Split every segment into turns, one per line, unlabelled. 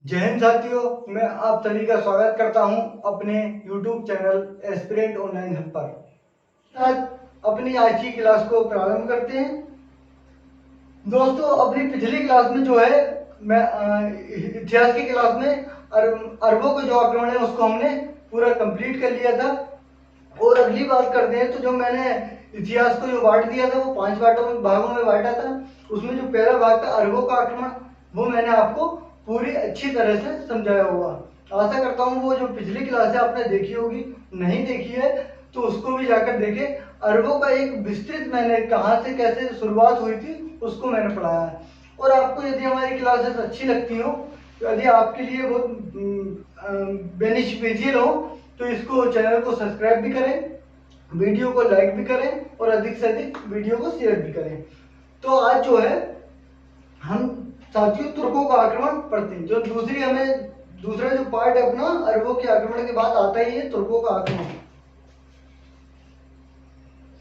जय हिंद साथियों, मैं आप सभी का स्वागत करता हूं अपने YouTube channel aspirant online hub पर। आज अपनी आज की क्लास को प्रारंभ करते हैं। दोस्तों, अपनी पिछली क्लास में जो है मैं इतिहास की क्लास में अरबों का जो आक्रमण है उसको हमने पूरा कंप्लीट कर लिया था। और अगली बात करते हैं तो जो मैंने इतिहास को जो बांट दिया था वो 5 भागों में बांटा था। उसमें जो पहला भाग था अरबों का आक्रमण, वो मैंने आपको पूरी अच्छी तरह से समझाया हुआ। आशा करता हूँ वो जो पिछली क्लास है आपने देखी होगी, नहीं देखी है तो उसको भी जाकर देखें। अरबों का एक विस्तृत मैंने कहाँ से कैसे शुरुआत हुई थी उसको मैंने पढ़ाया है। और आपको यदि हमारी क्लासेस अच्छी लगती हो, यदि आपके लिए बहुत बेनिफिशियल हो तो इसको चैनल को सब्सक्राइब भी करें, वीडियो को लाइक भी करें और अधिक से अधिक वीडियो को शेयर भी करें। तो आज जो है हम साथियों तुर्कों का आक्रमण पढ़ते हैं। जो दूसरा जो पार्ट है अपना अरबों के आक्रमण के बाद आता ही है तुर्कों का आक्रमण।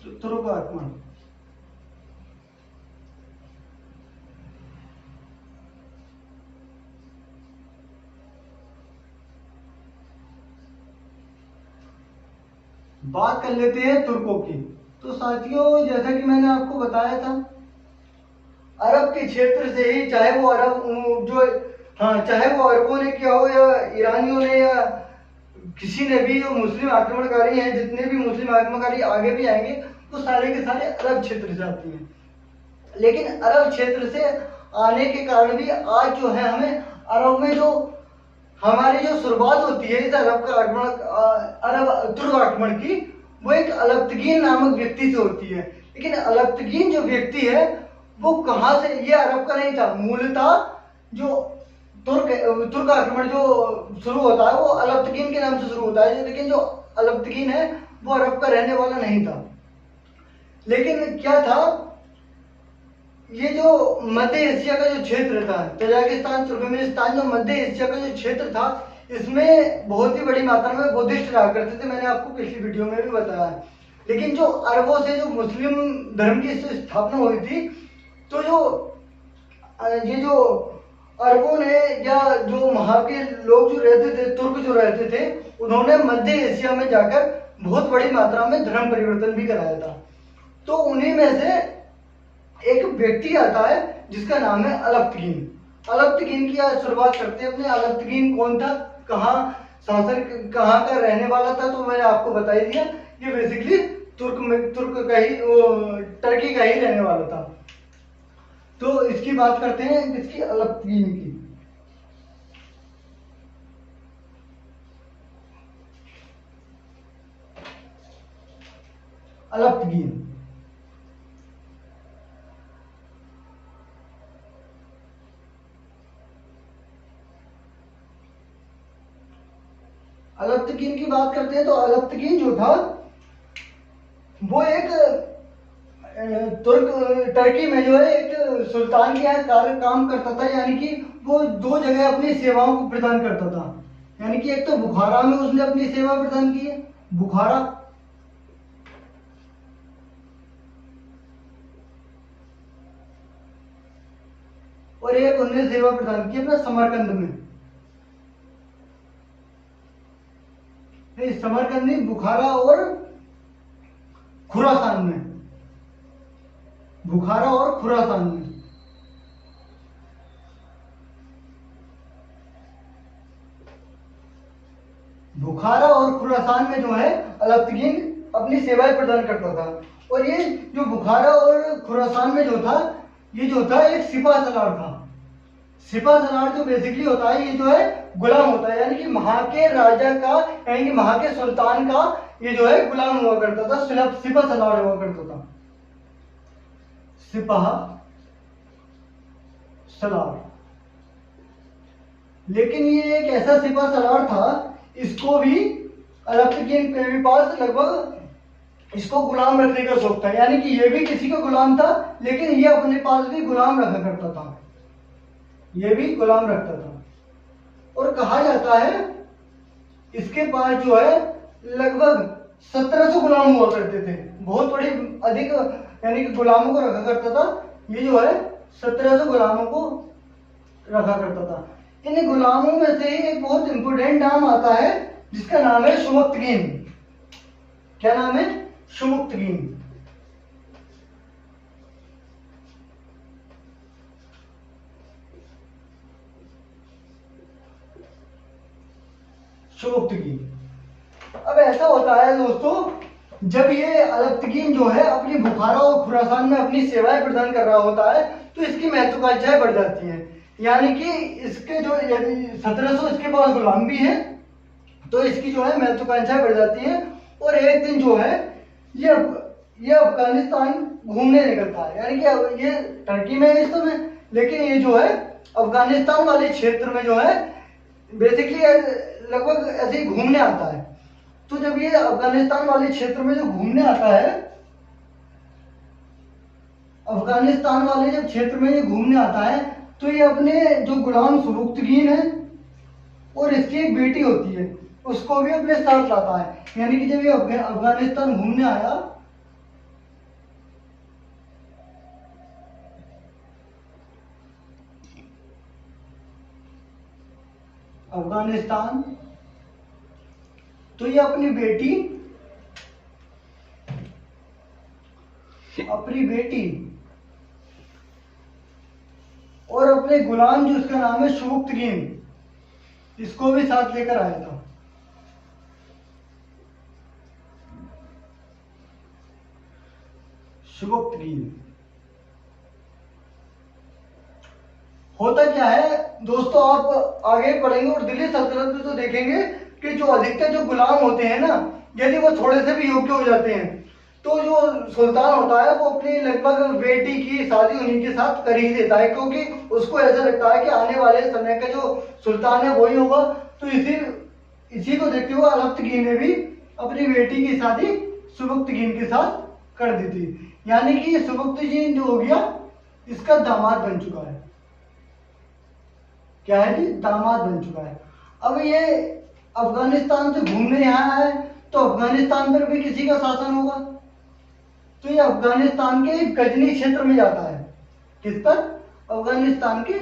तुर्कों का आक्रमण बात कर लेते हैं तुर्कों की। तो साथियों, जैसा कि मैंने आपको बताया था, अरब के क्षेत्र से ही चाहे वो अरबों ने किया हो या ईरानियों ने या किसी ने भी, जो मुस्लिम आक्रमणकारी हैं, जितने भी मुस्लिम आक्रमणकारी आगे भी आएंगे वो सारे के सारे अरब क्षेत्र से आते हैं। लेकिन अरब क्षेत्र से आने के कारण भी आज जो है हमें अरब में जो हमारी जो शुरुआत होती है इस अरब तुर्क आक्रमण की, वो एक अलब्तगीन नामक व्यक्ति से होती है। लेकिन अलब्तगीन जो व्यक्ति है वो कहाँ से, ये अरब का नहीं था मूलतः। जो तुर्क आक्रमण जो शुरू होता है वो अलब्तगीन के नाम से शुरू होता है, लेकिन जो अलब्तगीन है वो अरब का रहने वाला नहीं था। लेकिन क्या था, ये जो मध्य एशिया का जो क्षेत्र था, तजाकिस्तान, तुर्कमेनिस्तान, जो मध्य एशिया का जो क्षेत्र था, इसमें बहुत ही बड़ी मात्रा में बुद्धिस्ट रहा करते थे। मैंने आपको पिछली वीडियो में भी बताया है। लेकिन जो अरबों से जो मुस्लिम धर्म की स्थापना हुई थी, तो ये जो अरबों ने या जो वहां के लोग जो रहते थे, तुर्क जो रहते थे, उन्होंने मध्य एशिया में जाकर बहुत बड़ी मात्रा में धर्म परिवर्तन भी कराया था। तो उन्हीं में से एक व्यक्ति आता है जिसका नाम है अलब्तगीन। अलब्तगीन की आज शुरुआत करते हैं अपने। अलब्तगीन कौन था, कहाँ का रहने वाला था, तो मैंने आपको बता ही दिया। ये बेसिकली तुर्क का ही, टर्की का ही रहने वाला था। तो इसकी बात करते हैं, इसकी अलब्तगीन की। अलब्तगीन अलब्तगीन की बात करते हैं तो अलब्तगीन जो था वो एक टर्की में जो है एक सुल्तान के यहाँ कार्य काम करता था। यानी कि वो 2 जगह अपनी सेवाओं को प्रदान करता था। यानी कि एक तो बुखारा में उसने अपनी सेवा प्रदान की है, बुखारा, और एक उन्होंने सेवा प्रदान की अपना समरकंद में। समरकंद नहीं, बुखारा और खुरासान में, बुखारा और खुरासान में। बुखारा और खुरासान में जो है अलब्तगीन अपनी सेवाएं प्रदान करता था। और ये जो बुखारा और खुरासान में जो था, ये जो था एक सिपह सलार था। सिपह सलार जो बेसिकली होता है, ये जो है गुलाम होता है। यानी कि वहां के राजा का, यानी कि वहां के सुल्तान का ये जो है गुलाम हुआ करता था, सिपह सलार हुआ करता था, सिपह सलार। लेकिन ये एक ऐसा सिपह सलार था, इसको भी अलब्तगीन के पास लगभग इसको गुलाम रखने का शौक था। यानी कि ये भी किसी का गुलाम था, लेकिन ये अपने पास भी गुलाम रखा करता था, ये भी गुलाम रखता था। और कहा जाता है इसके पास जो है लगभग 1700 गुलाम हुआ करते थे। बहुत बड़ी अधिक यानी कि गुलामों को रखा करता था। ये जो है 1700 गुलामों को रखा करता था। इन गुलामों में से ही एक बहुत इंपोर्टेंट नाम आता है जिसका नाम है शुमुक्तगीन। क्या नाम है? शुमुक्तगीन। शुमुक्तगीन। अब ऐसा होता है दोस्तों, जब ये अलप्तगीन जो है अपनी बुखारा और खुरासान में अपनी सेवाएं प्रदान कर रहा होता है तो इसकी महत्वाकांक्षाएं बढ़ जाती हैं। यानी कि इसके जो 1700 इसके पास गुलाम भी है तो इसकी जो है महत्वाकांक्षाएं बढ़ जाती हैं। और एक दिन जो है ये ये अफगानिस्तान घूमने निकलता है। यानी कि अब ये टर्की में है इस समय, लेकिन ये जो है अफगानिस्तान वाले क्षेत्र में जो है बेसिकली लगभग ऐसे ही घूमने आता है। तो जब ये अफगानिस्तान वाले क्षेत्र में जो घूमने आता है, अफगानिस्तान वाले जब क्षेत्र में ये घूमने आता है तो ये अपने जो गुलाम शुमुक्तगीन है और इसकी एक बेटी होती है उसको भी अपने साथ लाता है। यानी कि जब ये अफगानिस्तान घूमने आया, अफगानिस्तान, तो ये अपनी बेटी और अपने गुलाम जो इसका नाम है शुमुक्तगीन, इसको भी साथ लेकर आया था। शुमुक्तगीन। होता क्या है दोस्तों, आप आगे पढ़ेंगे और दिल्ली सल्तनत में तो देखेंगे कि जो अधिकतर जो गुलाम होते हैं ना, यदि वो थोड़े से भी योग्य हो जाते हैं तो जो सुल्तान होता है वो अपनी लगभग बेटी की शादी उन्हीं के साथ कर ही देता है, क्योंकि उसको ऐसा लगता है कि आने वाले समय का जो सुल्तान है वही होगा। तो इसी को देखते हुए अलप्तगीन ने भी अपनी बेटी की शादी शुमुक्तगीन के साथ कर दी थी। यानी कि शुमुक्तगीन जो हो गया इसका दामाद बन चुका है। क्या है जी? दामाद बन चुका है। अब ये अफगानिस्तान से घूमने यहाँ है तो अफगानिस्तान पर भी किसी का शासन होगा, तो ये अफगानिस्तान के गजनी क्षेत्र में जाता है। किस पर? अफगानिस्तान के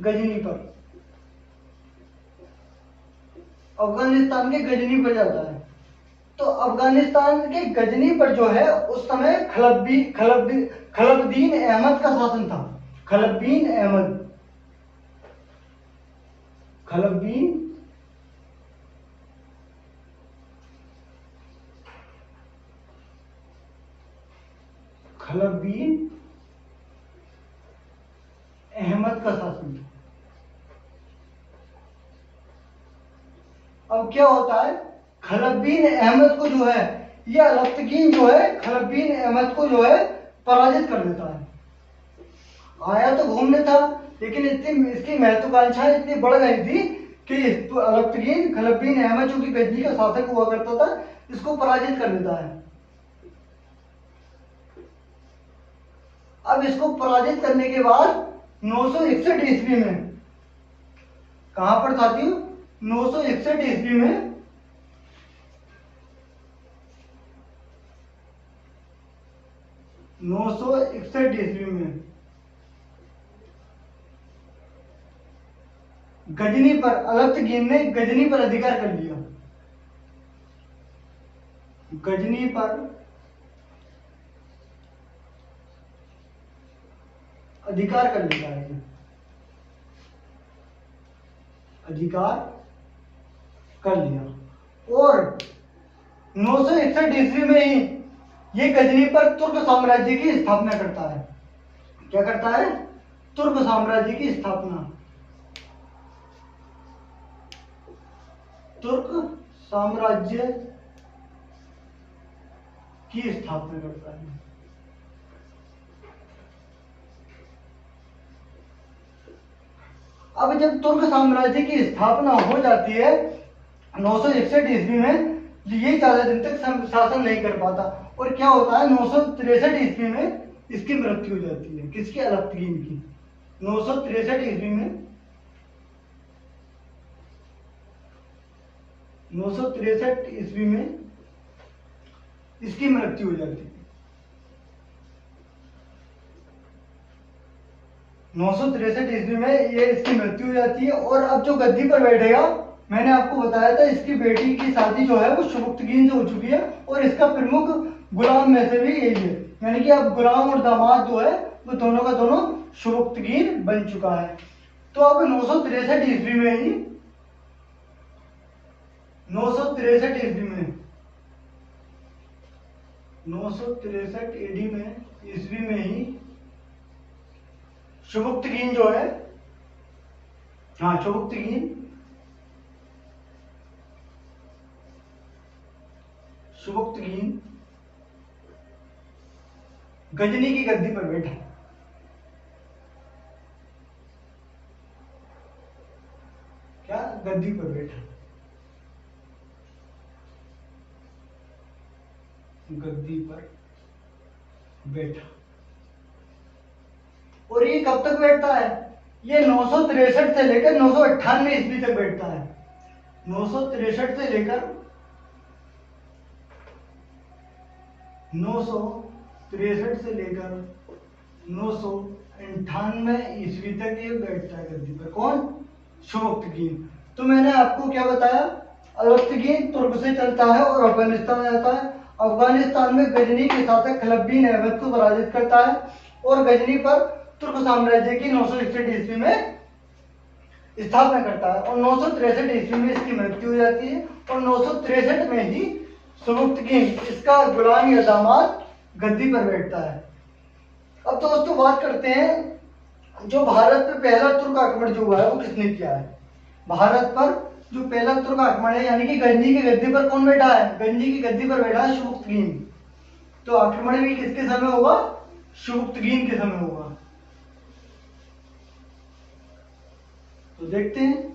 गजनी पर। अफगानिस्तान के गजनी पर जाता है। तो अफगानिस्तान के गजनी पर जो है उस समय खलबदीन अहमद का शासन था। खलबदीन अहमद, खलबदीन अहमद का शासन था। अब क्या होता है, खलबदीन अहमद को जो है ये अलप्तगीन जो है खलबदीन अहमद को जो है पराजित कर देता है। आया तो घूमने था, लेकिन इतनी इसकी महत्वाकांक्षाएं इतनी बढ़ गई थी कि अलप्तगीन खलबदीन अहमद जो कि गजनी का शासक हुआ करता था इसको पराजित कर देता है। अब इसको पराजित करने के बाद 961 ईस्वी में, कहां पर साथियों? 961 ईस्वी में गजनी पर अलप्तगीन ने गजनी पर अधिकार कर लिया। गजनी पर अधिकार कर लिया है, अधिकार कर लिया। और 961 ईस्वी में ही ये गजनी पर तुर्क साम्राज्य की स्थापना करता है। क्या करता है? तुर्क साम्राज्य की स्थापना। तुर्क साम्राज्य की स्थापना करता है। अब जब तुर्क साम्राज्य की स्थापना हो जाती है 961 ईस्वी में, ये ज्यादा दिन तक शासन नहीं कर पाता और क्या होता है 963 ईस्वी में इसकी मृत्यु हो जाती है। किसकी? अलप्तगीन की। 963 ईस्वी में 963 ईस्वी में इसकी मृत्यु हो जाती है। 963 ईस्वी में ये इसकी मृत्यु हो जाती है। और अब जो गद्दी पर बैठेगा, मैंने आपको बताया था इसकी बेटी की शादी जो है वो शुभुक्तगीन से हो चुकी है, और इसका प्रमुख गुलाम में से भी यही है, यानी कि अब गुलाम और दामाद जो है वो दोनों का दोनों शुभुक्तगीन बन चुका है। तो अब 963 ईस्वी में ही 963 ईस्वी में 963 एडी में ईस्वी में ही शुभुक्तगीन जो है, हाँ शुभुक्तगीन गजनी की गद्दी पर बैठा। क्या? गद्दी पर बैठा, गद्दी पर बैठा। और ये कब तक बैठता है? ये 963 से लेकर 998 ईस्वी तक बैठता है। 963 से लेकर 998 ईस्वी तक ये बैठता है गद्दी पर। कौन? शुभुक्तगीन। तो मैंने आपको क्या बताया? अलबत्तगीन तुर्क से चलता है और अफगानिस्तान में आता है। अफगानिस्तान में गजनी के शासक खलब्बीन ऐबक को पराजित करता है और गजनी पर तुर्क साम्राज्य की 961 ईस्वी में स्थापना करता है, और 963 ईस्वी में इसकी मृत्यु हो जाती है। और 963 में ही शुभुक्तगीन, इसका गुलाम या दामाद, गद्दी पर बैठता है। अब दोस्तों बात करते हैं जो भारत पे पहला तुर्क आक्रमण जो हुआ है वो किसने किया है। भारत पर जो पहला तुर्क आक्रमण है, यानी कि गजनी की गद्दी पर कौन बैठा है? गजनी की गद्दी पर बैठा है शुभुक्तगीन। तो आक्रमण भी किसके समय होगा? शुभुक्तगीन के समय होगा। तो देखते हैं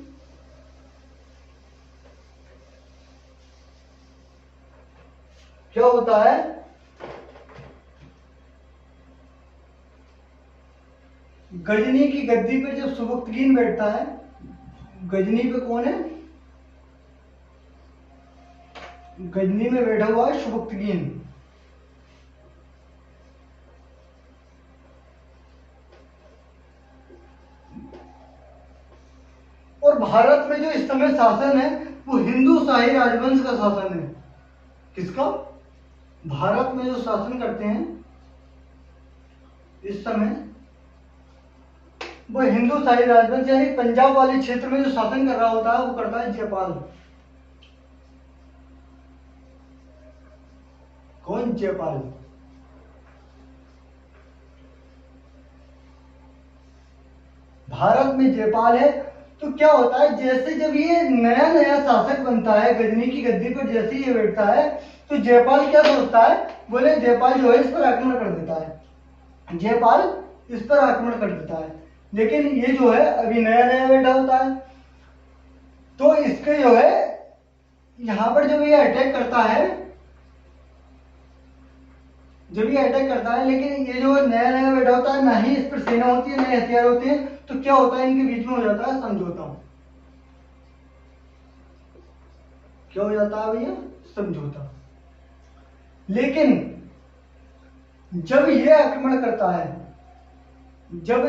क्या होता है। गजनी की गद्दी पर जब शुभुक्तगीन बैठता है, गजनी पे कौन है? गजनी में बैठा हुआ है शुभुक्तगीन। और भारत में जो इस समय शासन है वो हिंदू शाही राजवंश का शासन है। किसका? भारत में जो शासन करते हैं इस समय वो हिंदू शाही राजवंश, यानी पंजाब वाले क्षेत्र में जो शासन कर रहा होता है वो करता है जयपाल। कौन? जयपाल। भारत में जयपाल है। तो क्या होता है, जैसे जब ये नया नया शासक बनता है गजनी की गद्दी पर, जैसे ये बैठता है तो जयपाल क्या सोचता है? बोले जयपाल जो है इस पर आक्रमण कर देता है, जयपाल इस पर आक्रमण कर देता है। लेकिन ये जो है अभी नया नया बैठा होता है, तो इसके जो है यहां पर जब ये अटैक करता है, लेकिन ये जो नया नया बैठा होता है, ना ही इस पर सेना होती है, ना ही हथियार होते हैं, तो क्या होता है, इनके बीच में हो जाता है समझौता। क्या हो जाता है भैया? समझौता। लेकिन जब ये आक्रमण करता है, जब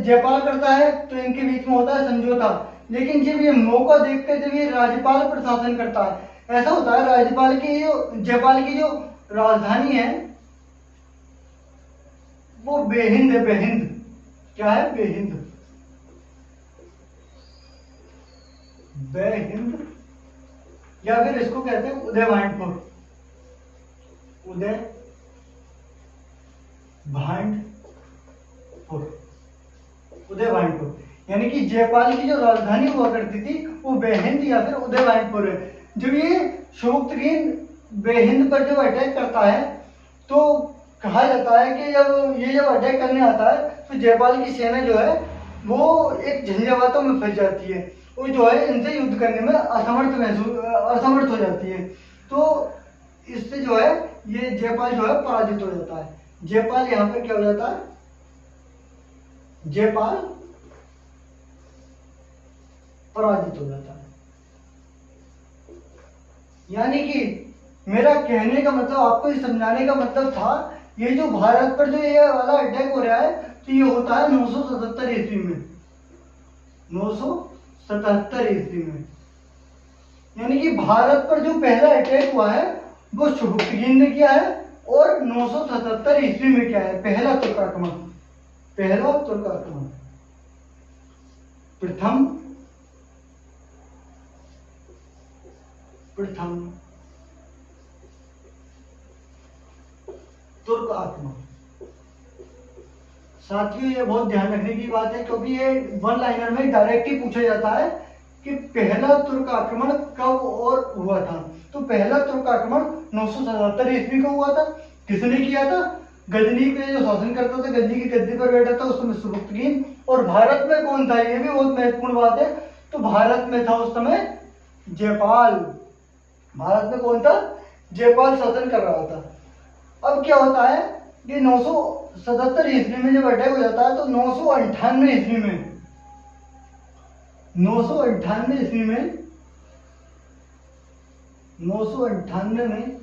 जयपाल करता है तो इनके बीच में होता है समझौता। लेकिन जब ये मौका देखकर जब ये राज्यपाल पर शासन करता है, ऐसा होता है जयपाल की जो राजधानी है वो बेहिंद है। बेहिंद क्या है? बेहिंद। बेहिंद या फिर इसको कहते हैं उदय भांडपुर। उदय भांडपुर, यानी कि जयपाल की जो राजधानी हुआ करती थी वो बेहिंद या फिर उदय भांडपुर है। जब ये शुभुक्तगीन बेहिंद पर जब अटैक करता है तो कहा जाता है कि जब अटैक करने आता है तो जयपाल की सेना जो है वो एक झंझावातों में फंस जाती है, वो जो है इनसे युद्ध करने में असमर्थ हो जाती है। तो इससे जो है ये जयपाल जो है पराजित हो जाता है। जयपाल यहाँ पर क्या हो जाता है? जयपाल पराजित हो जाता है। यानी कि मेरा कहने का मतलब, आपको समझाने का मतलब था, ये जो भारत पर जो ये वाला अटैक हो रहा है तो ये होता है 977 ईस्वी में, 977 ईस्वी में। यानी कि भारत पर जो पहला अटैक हुआ है वो सुबुक्तगीन ने किया है, और 977 ईस्वी में क्या है, पहला तुर्क आक्रमण, पहला तुर्क आक्रमण, प्रथम तुर्क आक्रमण। साथियों ये बहुत ध्यान रखने की बात है, क्योंकि ये वन लाइनर में डायरेक्ट ही पूछा जाता है कि पहला तुर्क आक्रमण कब और हुआ था। तो पहला तुर्क आक्रमण 977 ईस्वी को हुआ था। किसने किया था? गजनी पे जो शासन करता था, गजनी की गद्दी पर बैठा था उस समय सुबुक्तगीन। और भारत में कौन था, ये भी बहुत महत्वपूर्ण बात है। तो भारत में था उस समय जयपाल। भारत में कौन था? जयपाल शासन कर रहा था। अब क्या होता है कि 977 ईस्वी में जब अटैक हो जाता है, तो 998 ईस्वी में, 998 ईस्वी में, 998 में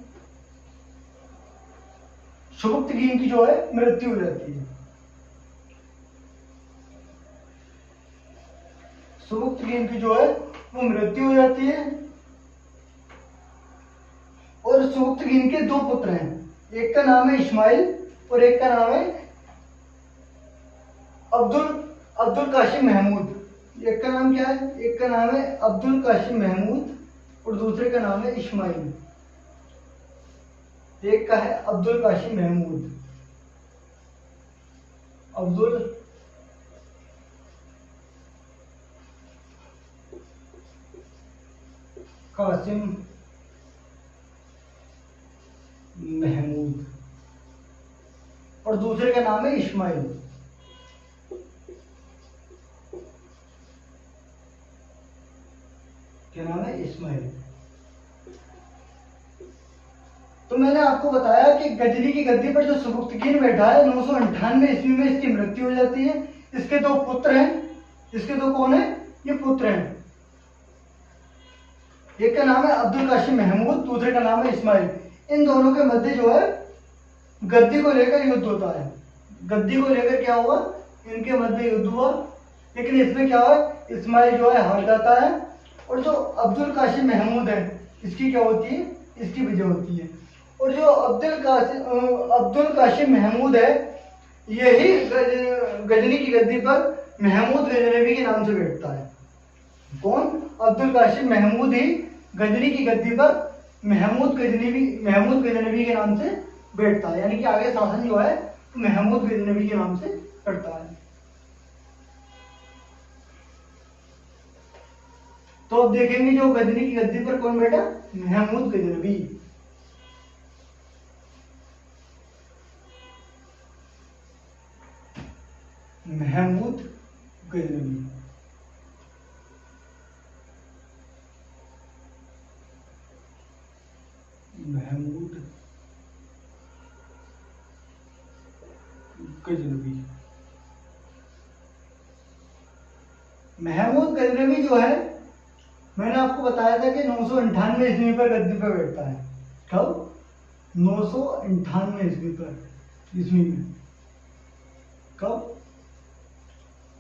सुबुक्तगीन की जो है मृत्यु हो जाती है। सुबुक्तगीन की जो है वो मृत्यु हो जाती है। और सुबुक्तगीन के दो पुत्र हैं, एक का नाम है इस्माइल और एक का नाम है अब्दुल काशिम महमूद। एक का नाम क्या है? एक का नाम है अब्दुल काशिम महमूद और दूसरे का नाम है इस्माइल। एक का है अब्दुल काशिम महमूद, अब्दुल कासिम महमूद और दूसरे का नाम है इस्माइल। क्या नाम है? इस्माइल। तो मैंने आपको बताया कि गजनी की गद्दी पर जो सुबुक्तगीन बैठा है 998 ईस्वी में इसकी मृत्यु हो जाती है। इसके दो पुत्र हैं। इसके दो कौन है? ये पुत्र हैं। एक का नाम है अब्दुल काशिम महमूद, दूसरे का नाम है इस्माइल। इन दोनों के मध्य जो है गद्दी को लेकर युद्ध होता है। गद्दी को लेकर क्या हुआ? इनके मध्य युद्ध हुआ। लेकिन इसमें क्या हुआ? इस्माइल जो है हार जाता है और जो अब्दुल काशिम महमूद है इसकी क्या होती है? इसकी विजय होती है। और जो अब्दुल काशिम महमूद है यही गजनी की गद्दी पर महमूद गजनवी के नाम से बैठता है। कौन? अब्दुल काशिम महमूद ही गजनी की गद्दी पर महमूद गजनवी के नाम से बैठता है। यानी कि आगे शासन जो है तो महमूद गजनवी के नाम से करता है। तो अब देखेंगे जो गजनी की गद्दी पर कौन बैठा? महमूद गजनवी। महमूद गजनवी। महमूद गजनवी। महमूद गजनवी जो है मैंने आपको बताया था कि 998 ईस्वी पर गद्दी पर बैठता है। कब? 998 ईस्वी पर, ईस्वी में। कब?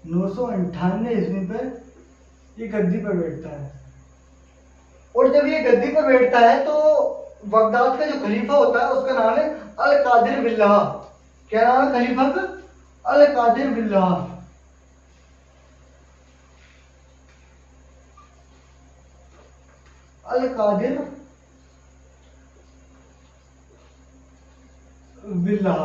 998 ईस्वी पर ये गद्दी पर बैठता है। और जब ये गद्दी पर बैठता है तो बगदाद का जो खलीफा होता है उसका नाम है अल कादिर बिल्लाह। क्या नाम है खलीफा का? अल कादिर बिल्लाह। अल कादिर बिल्लाह।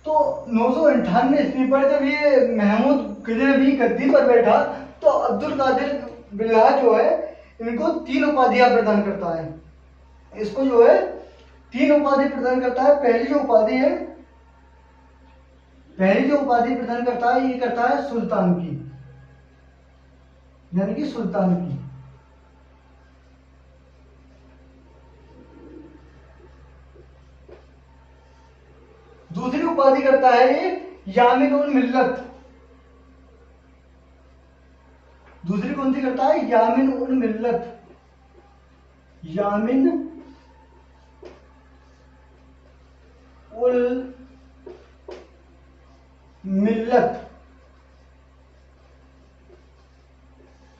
तो 998 ईस्वी पर जब ये महमूद गजनवी गद्दी पर बैठा तो अब्दुल कादिर बिल्लाह जो है इनको 3 उपाधियां प्रदान करता है। इसको जो है 3 उपाधि प्रदान करता है। पहली जो उपाधि प्रदान करता है ये करता है सुल्तान की, यानी कि सुल्तान की। दूसरी उपाधि करता है ये यामिन उल मिल्लत। दूसरी कौन सी करता है? यामिन उल मिल्लत। यामिन उल मिल्लत।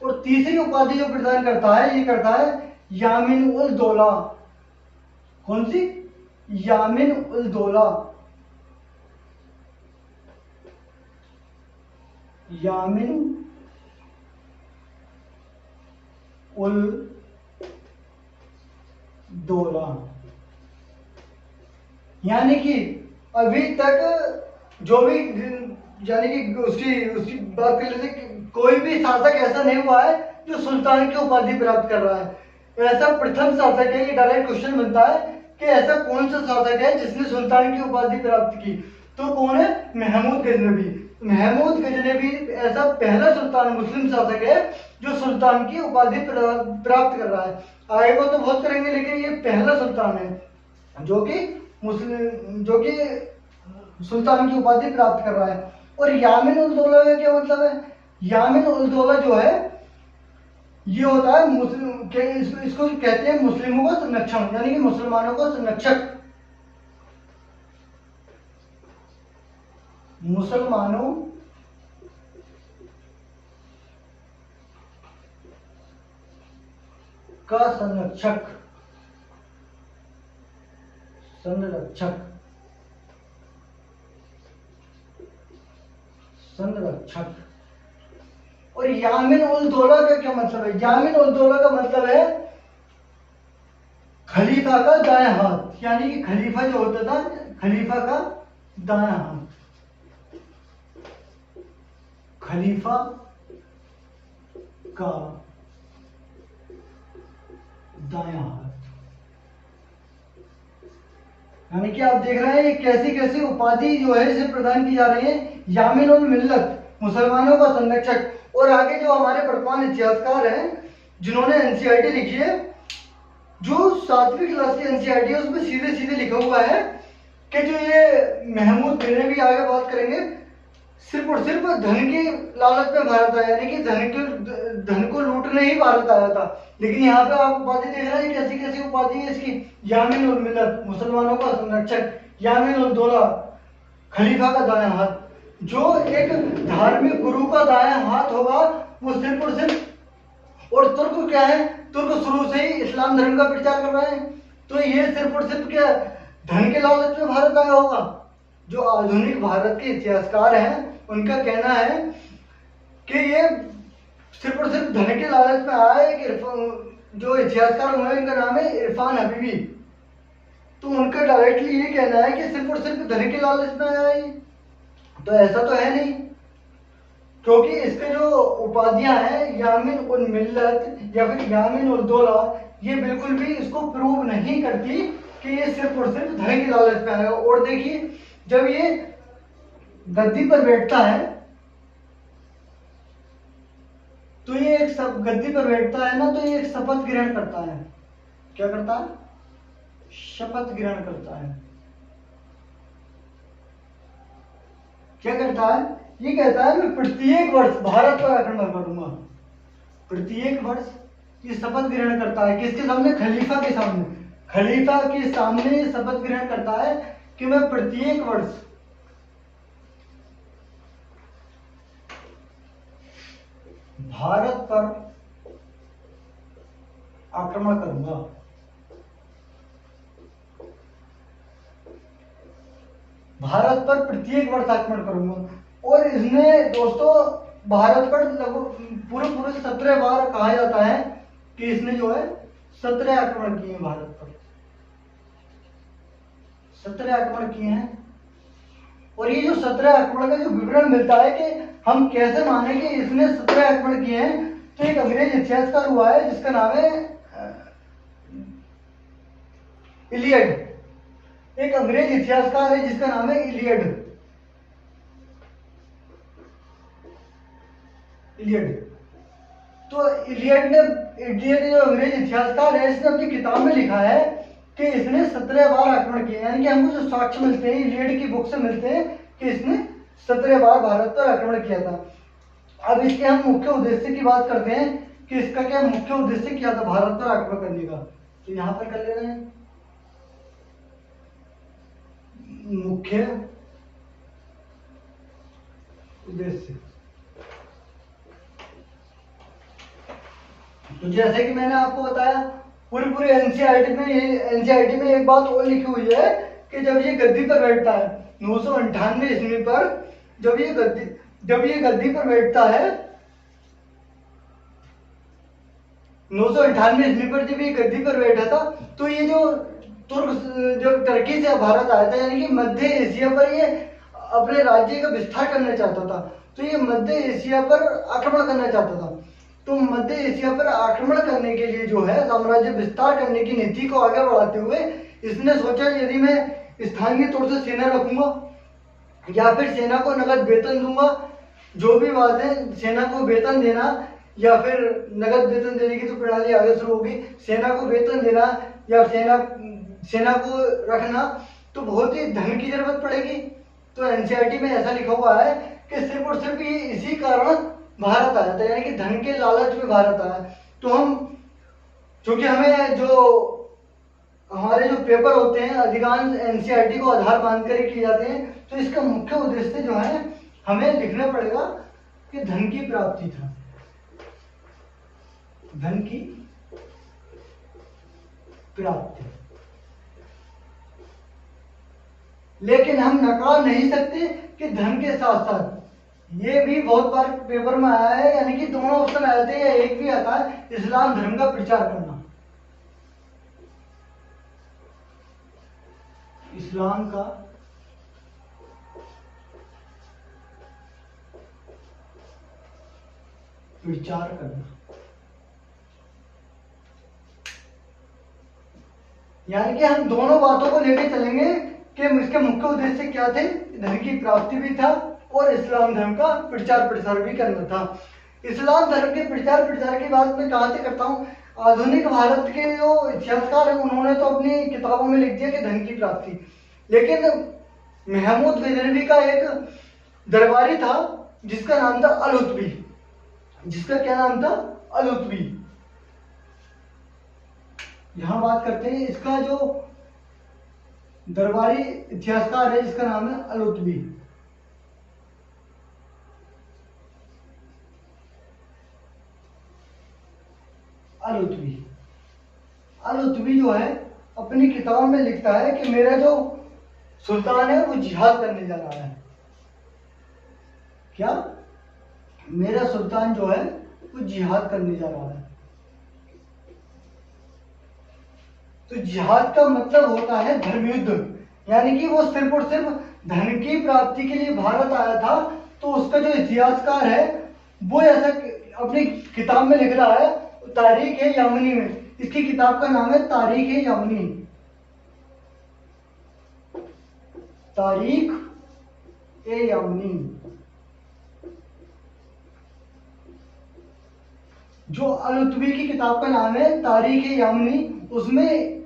और तीसरी उपाधि जो प्रदान करता है, ये करता है यामिन उल दौला। कौन सी? यामिन उल दौला। यामिन उल दौला। यानी कि अभी तक जो भी, यानी कि उसकी उसकी बात कर लेते, कोई भी शासक ऐसा नहीं हुआ है जो सुल्तान की उपाधि प्राप्त कर रहा है। ऐसा प्रथम शासक है, ये डायरेक्ट क्वेश्चन बनता है कि ऐसा कौन सा शासक है जिसने सुल्तान की उपाधि प्राप्त की। तो कौन है? महमूद गजनबी। महमूद गजनबी ऐसा पहला सुल्तान मुस्लिम शासक है जो सुल्तान की उपाधि प्राप्त कर रहा है। आगे को तो बहुत करेंगे, लेकिन ये पहला सुल्तान है जो कि सुल्तान की उपाधि प्राप्त कर रहा है। और यामिन उल दौला का क्या मतलब है? यामिन उल दौला जो है, ये होता है मुस्लिम के, इसको कहते हैं मुस्लिमों का संरक्षण, यानी कि मुसलमानों का संरक्षक। मुसलमानों का संरक्षक, संरक्षक, संरक्षक। और यामिन उल दौला का क्या मतलब है? यामिन उल दौला का मतलब है खलीफा का दायां हाथ, यानी कि खलीफा जो होता था, खलीफा का दायां हाथ, खलीफा का दायां हाथ। यानी कि आप देख रहे हैं कैसी कैसी उपाधि जो है इसे प्रदान की जा रही है। यामिन उल मिल्लत, मुसलमानों का संरक्षक। और आगे जो हमारे वर्तमान इतिहासकार हैं जिन्होंने एनसीईआरटी लिखी है, जो 7वीं क्लास की एनसीईआरटी है, उसमें सीधे सीधे लिखा हुआ है कि जो ये महमूद गजनबी, भी आगे बात करेंगे, सिर्फ और सिर्फ धन की लालच में भारत आया, यानी कि धन को लूटने ही भारत आया था। लेकिन यहाँ पे आप उपाधि देख रहे हैं कैसी कैसी उपाधि है इसकी। यामिन उल मिल्लत, मुसलमानों का संरक्षक। यामिन उल दौला, खलीफा का दायां हाथ। जो एक धार्मिक गुरु का दायां हाथ होगा वो सिर्फ और सिर्फ, और तुर्क क्या है? तुर्क शुरू से ही इस्लाम धर्म का प्रचार कर रहे हैं, तो ये सिर्फ और सिर्फ क्या, धन के लालच में भारत आया होगा। जो आधुनिक भारत के इतिहासकार हैं उनका कहना है कि ये सिर्फ और सिर्फ धन के लालच में आया है। कि जो इतिहासकार हुए इनका नाम है इरफान हबीबी, तो उनका डायरेक्टली ये कहना है कि सिर्फ और सिर्फ धन के लालच में आया है। तो ऐसा तो है नहीं, क्योंकि इसके जो उपाधियां हैं यामिन उल मिल्लत या फिर यामिन उल दौला, ये बिल्कुल भी इसको प्रूव नहीं करती कि ये सिर्फ और सिर्फ धन के लालच में आया। और देखिए जब ये गद्दी पर बैठता है तो ये एक गद्दी पर बैठता है ना, तो ये एक शपथ ग्रहण करता है। क्या करता है? शपथ ग्रहण करता है। क्या करता है? ये कहता है मैं प्रत्येक वर्ष भारत पर आक्रमण करूंगा। प्रत्येक वर्ष ये शपथ ग्रहण करता है। किसके सामने? खलीफा के सामने। खलीफा के सामने शपथ ग्रहण करता है कि मैं प्रत्येक वर्ष भारत पर आक्रमण करूंगा। भारत पर प्रत्येक वर्ष आक्रमण करूंगा। और इसने दोस्तों भारत पर लगभग पूरे पूरे 17 बार कहा जाता है कि इसने जो है 17 आक्रमण किए हैं भारत पर। 17 आक्रमण किए हैं। और ये जो 17 आक्रमण का जो विवरण मिलता है कि हम कैसे माने कि इसने 17 आक्रमण किए हैं, तो एक अंग्रेज इतिहासकार हुआ है जिसका नाम है इलियड। एक अंग्रेज इतिहासकार है जिसका नाम है इलियड। इलियड। तो इलियड जो अंग्रेज इतिहासकार है, इसने अपनी किताब में लिखा है कि इसने 17 बार आक्रमण किए। यानी कि हमको जो साक्ष्य मिलते हैं इलियड की बुक से मिलते हैं कि इसने 17 बार भारत पर आक्रमण किया था। अब इसके हम मुख्य उद्देश्य की बात करते हैं कि इसका क्या मुख्य उद्देश्य क्या था भारत पर आक्रमण करने का। तो यहां पर कर ले रहे हैं मुख्य उद्देश्य। तो जैसे कि मैंने आपको बताया, पूरी एनसीईआरटी में एक बात और लिखी हुई है कि जब ये गद्दी पर बैठता है 998 ईस्वी पर, जब ये गद्दी पर बैठता है 998 ईस्वी पर जब ये गद्दी पर बैठा था, तो ये जो टर्की से भारत आया था, यानी कि मध्य एशिया पर ये अपने राज्य का विस्तार करना चाहता था। तो ये मध्य एशिया पर आक्रमण करना चाहता था। तो मध्य एशिया पर आक्रमण करने के लिए जो है, साम्राज्य विस्तार करने की नीति को आगे बढ़ाते हुए इसने सोचा, यदि मैं स्थानीय तौर से सेना रखूंगा या फिर सेना को नगद वेतन दूंगा, जो भी बात है, सेना को वेतन देना या फिर नगद वेतन देने की तो प्रणाली आगे शुरू होगी, सेना को वेतन देना या सेना को रखना, तो बहुत ही धन की जरूरत पड़ेगी। तो एनसीईआरटी में ऐसा लिखा हुआ है कि सिर्फ और सिर्फ ये इसी कारण भारत आया था, यानी कि धन के लालच में भारत आया। तो हम, क्योंकि हमें जो हमारे जो पेपर होते हैं अधिकांश एनसीईआरटी को आधार मानकर ही किए जाते हैं, तो इसका मुख्य उद्देश्य जो है हमें लिखना पड़ेगा कि धन की प्राप्ति था, धन की प्राप्ति। लेकिन हम नकार नहीं सकते कि धन के साथ साथ, ये भी बहुत बार पेपर में आया है, यानी कि दोनों ऑप्शन आए थे या एक भी आता है, इस्लाम धर्म का प्रचार करना, इस्लाम का प्रचार करना। यानी कि हम दोनों बातों को लेकर चलेंगे कि इसके मुख्य उद्देश्य क्या थे, धन की प्राप्ति भी था और इस्लाम धर्म का प्रचार प्रसार भी करना था। इस्लाम धर्म के प्रचार प्रसार की बात मैं कहां से करता हूं, आधुनिक भारत के जो इतिहासकार हैं उन्होंने तो अपनी किताबों में लिख दिया कि धन की प्राप्ति, लेकिन महमूद गजनवी का एक दरबारी था जिसका नाम था अल-उतबी, जिसका क्या नाम था, अल-उतबी। यहां बात करते हैं, इसका जो दरबारी इतिहासकार है जिसका नाम है अल-उतबी। अल-उतबी जो है अपनी किताब में लिखता है कि मेरा जो सुल्तान है वो जिहाद करने जा रहा है। क्या? मेरा सुल्तान जो है वो जिहाद करने जा रहा है। तो जिहाद का मतलब होता है धर्म युद्ध, यानी कि वो सिर्फ और सिर्फ धन की प्राप्ति के लिए भारत आया था। तो उसका जो इतिहासकार है वो ऐसा अपनी किताब में लिख रहा है, तारीख है यामनी में, इसकी किताब का नाम है तारीख है यामनी, तारीख ए यामनी। जो अल-उतबी की किताब का नाम है तारीख ए यामनी, उसमें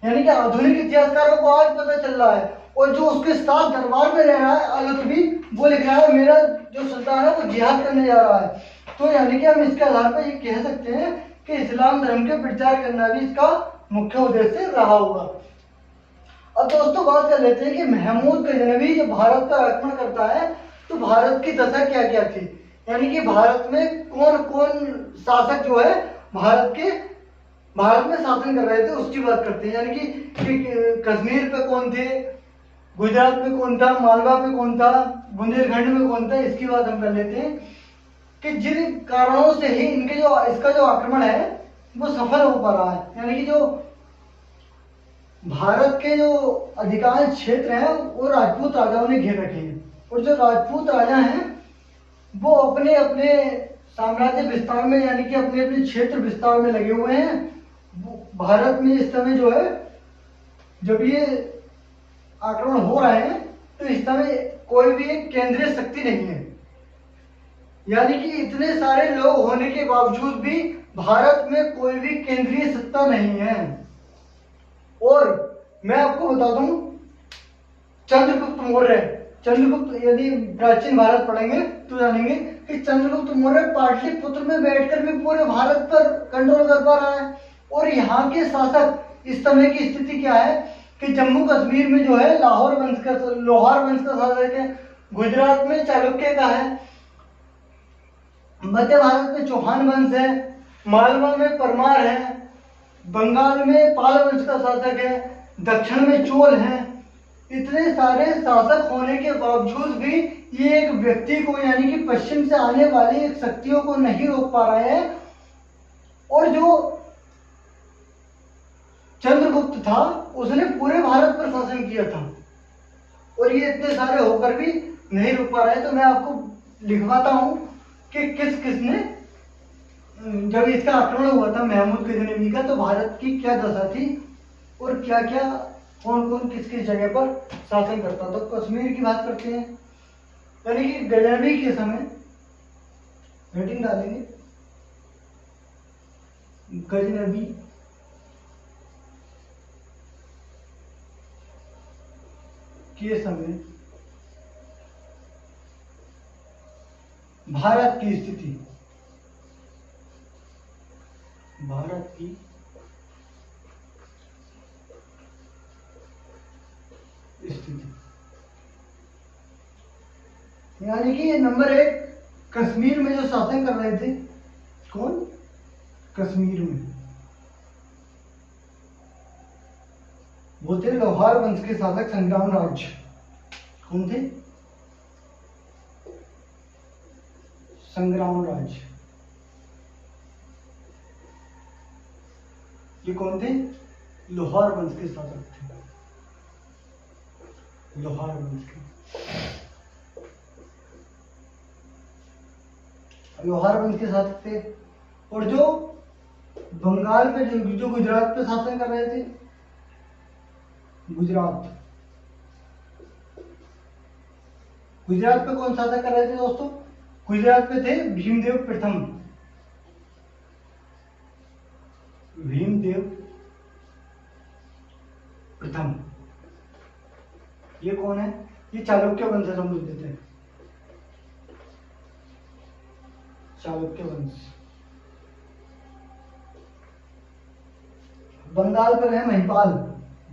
यानी कि आधुनिक इतिहासकारों को आज पता चल रहा है, और जो उसके साथ दरबार में रह रहा है अल-उतबी, वो लिख रहा है मेरा जो सुल्तान है वो जिहाद करने जा रहा है। तो यानी कि हम इसके आधार पर ये कह सकते हैं कि इस्लाम धर्म के प्रचार करना भी इसका मुख्य उद्देश्य रहा होगा। अब दोस्तों बात कर लेते हैं कि महमूद गजनवी जब भारत पर आक्रमण करता है तो भारत की दशा क्या क्या थी, यानी कि भारत में कौन कौन शासक जो है भारत में शासन कर रहे थे उसकी बात करते हैं। यानी कि कश्मीर पे कौन थे, गुजरात में कौन था, मालवा पे कौन था, बुंदेलखंड में कौन था, इसकी बात हम कर लेते हैं कि जिन कारणों से ही इसका जो आक्रमण है वो सफल हो पा रहा है। यानी कि जो भारत के जो अधिकांश क्षेत्र हैं वो राजपूत राजाओं ने घेर रखे हैं, और जो राजपूत राजा हैं वो अपने अपने साम्राज्य विस्तार में, यानी कि अपने अपने क्षेत्र विस्तार में लगे हुए हैं। भारत में इस समय जो है, जब ये आक्रमण हो रहे हैं तो इस समय कोई भी एक केंद्रीय शक्ति नहीं है, यानी कि इतने सारे लोग होने के बावजूद भी भारत में कोई भी केंद्रीय सत्ता नहीं है। और मैं आपको बता दूं, चंद्रगुप्त मौर्य, यदि प्राचीन भारत पढ़ेंगे तो जानेंगे कि चंद्रगुप्त मौर्य पाटलिपुत्र में बैठकर भी पूरे भारत पर कंट्रोल कर पा रहा है। और यहाँ के शासक इस समय की स्थिति क्या है कि जम्मू कश्मीर में जो है लोहार वंश का शासक है, गुजरात में चालुक्य का है, मध्य भारत में चौहान वंश है, मालवा में परमार है, बंगाल में पाल वंश का शासक है, दक्षिण में चोल है। इतने सारे शासक होने के बावजूद भी ये एक व्यक्ति को यानी कि पश्चिम से आने वाली एक शक्तियों को नहीं रोक पा रहे हैं। और जो चंद्रगुप्त था उसने पूरे भारत पर शासन किया था और ये इतने सारे होकर भी नहीं रुक पा रहे। तो मैं आपको लिखवाता हूं कि किस किसने, जब इसका आक्रमण हुआ था महमूद गजनवी का, तो भारत की क्या दशा थी और क्या क्या कौन कौन किस किस जगह पर शासन करता। तो कश्मीर की बात करते हैं, यानी कि गजनवी के समय हेडिंग डालेंगे गजनवी के समय भारत की स्थिति, भारत की स्थिति, यानी कि नंबर 1 कश्मीर में जो शासन कर रहे थे, कौन? कश्मीर में वो थे लोहार वंश के शासक संग्राम राज। कौन थे? संग्राम राज। ये कौन थे? लोहार वंश के शासक थे, लोहार वंश के। लोहार वंश के शासक थे। और जो बंगाल पे जो गुजरात पे शासन कर रहे थे, गुजरात पे कौन शासन कर रहे थे दोस्तों? गुजरात पे थे भीमदेव प्रथम। भीमदेव प्रथम ये कौन है? ये चालुक्य वंश से संबंधित है, चालुक्य वंश। बंगाल पर है महिपाल।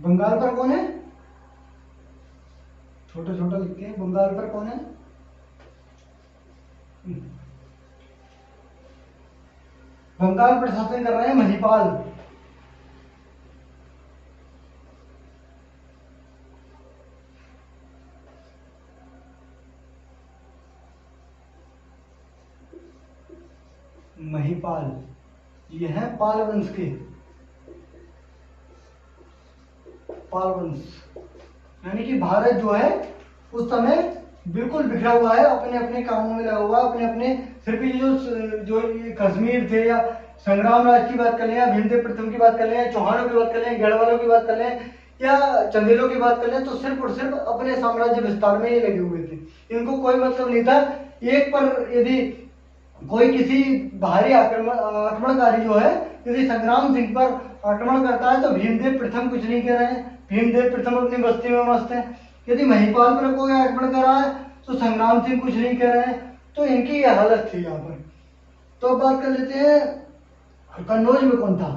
बंगाल पर कौन है? छोटा छोटा लिखते हैं। बंगाल पर कौन है? बंगाल पर शासन कर रहे हैं महिपाल। महिपाल ये है पाल वंश के, पाल वंश। यानी कि भारत जो है उस समय बिल्कुल बिखरा हुआ है, अपने अपने कामों में लगा हुआ, अपने अपने सिर्फ जो कश्मीर थे, या संग्राम राज की बात कर लें, या भीमदेव प्रथम की बात कर लें, या चौहानों की बात कर लें, गढ़वालों की बात कर लें, या चंदेलों की बात कर लें, तो सिर्फ और सिर्फ अपने साम्राज्य विस्तार में ही लगे हुए थे। इनको कोई मतलब नहीं था एक पर, यदि कोई किसी बाहरी आक्रमणकारी जो है यदि संग्राम सिंह पर आक्रमण करता है तो भीमदेव प्रथम कुछ नहीं कह रहे हैं, भीमदेव प्रथम अपनी बस्ती में मस्त है। यदि महिपाल पर कोई आक्रमण कर रहा है तो संग्राम सिंह कुछ नहीं कह रहे हैं। तो इनकी यह हालत थी यहाँ पर। तो अब बात कर लेते हैं कन्नौज में कौन था।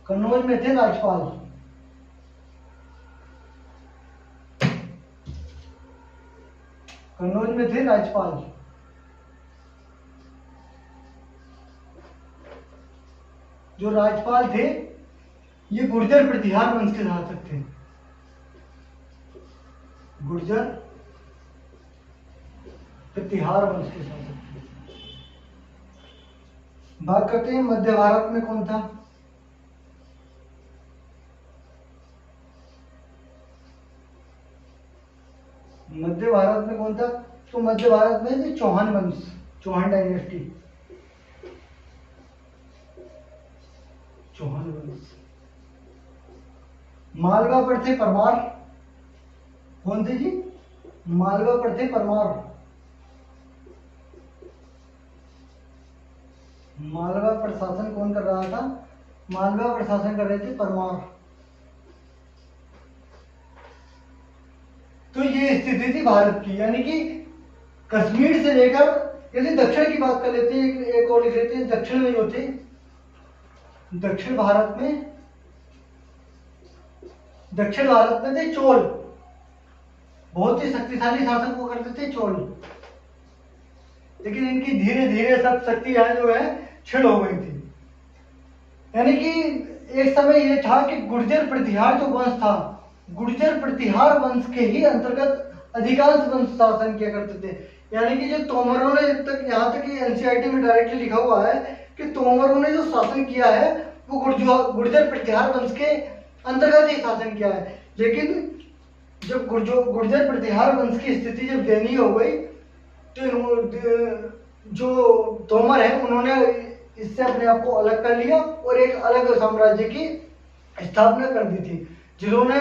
कन्नौज में थे राजपाल। कन्नौज में थे राजपाल। जो राजपाल थे ये गुर्जर प्रतिहार वंश के शासक थे। गुर्जर प्रतिहार वंश के शासक थे। बात करते हैं मध्य भारत में कौन था। मध्य भारत में कौन था? तो मध्य भारत में चौहान वंश, चौहान डायनेस्टी, चौहान वंश। मालवा पर थे परमार। कौन थे जी? मालवा पर थे परमार। मालवा पर शासन कौन कर रहा था? मालवा पर शासन कर रहे थे परमार। तो ये स्थिति थी भारत की, यानी कि कश्मीर से लेकर, यदि दक्षिण की बात कर लेते हैं, एक और लिख लेते हैं, दक्षिण में जो थे दक्षिण भारत में थे चोल। बहुत ही शक्तिशाली शासक हुआ करते थे चोल, लेकिन इनकी धीरे धीरे सब शक्तियां जो है क्षीण हो गई थी। यानी कि एक समय ये था कि गुर्जर प्रतिहार जो वंश था, गुर्जर प्रतिहार वंश के ही अंतर्गत अधिकांश वंश शासन किया करते थे। यानी कि जो तोमरों ने तक, यहाँ तक एनसीईआरटी में डायरेक्टली लिखा हुआ है कि तोमरों ने जो शासन किया है वो गुर्जर प्रतिहार वंश के अंतर्गत ही शासन किया है। लेकिन जब गुर्जर प्रतिहार वंश की स्थिति जब दयनीय हो गई तो जो तोमर है उन्होंने इससे अपने आप को अलग कर लिया और एक अलग साम्राज्य की स्थापना कर दी थी, जिन्होंने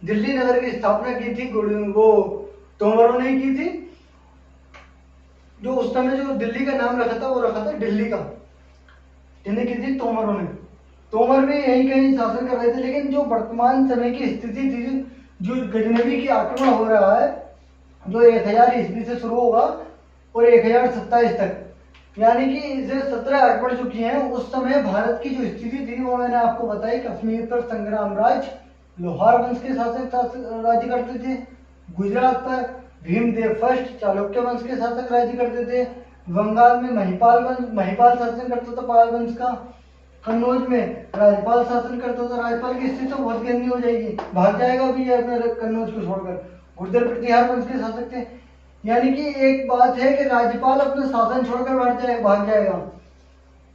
दिल्ली नगर की स्थापना की थी वो तोमरों ने की थी। जो उस समय जो दिल्ली का नाम रखा था वो रखा था दिल्ली का, जिन्हें की थी तोमरों ने। तोमर भी यहीं कहीं शासन कर रहे थे। लेकिन जो वर्तमान समय की स्थिति थी, जो गजनवी की आक्रमण हो रहा है, जो 1000 ईस्वी से शुरू होगा और 1027 तक, यानी कि इसे 17 आक्रमण जो किए हैं, उस समय भारत की जो स्थिति थी वो मैंने आपको बताई। कश्मीर पर संग्राम राज लोहार वंश के शासक राज्य करते थे। गुजरात पर भीमदेव फर्स्ट चालुक्य वंश के शासक राज्य करते थे। बंगाल में महिपाल शासन करता था पाल वंश का। कन्नौज में राजपाल शासन करता था। राजपाल की स्थिति तो बहुत गंदी हो जाएगी, भाग जाएगा अभी ये अपने कन्नौज को छोड़कर। गुर्जर प्रतिहार वंश के शासक थे। यानी कि एक बात है कि राज्यपाल अपना शासन छोड़कर भाग जाएगा।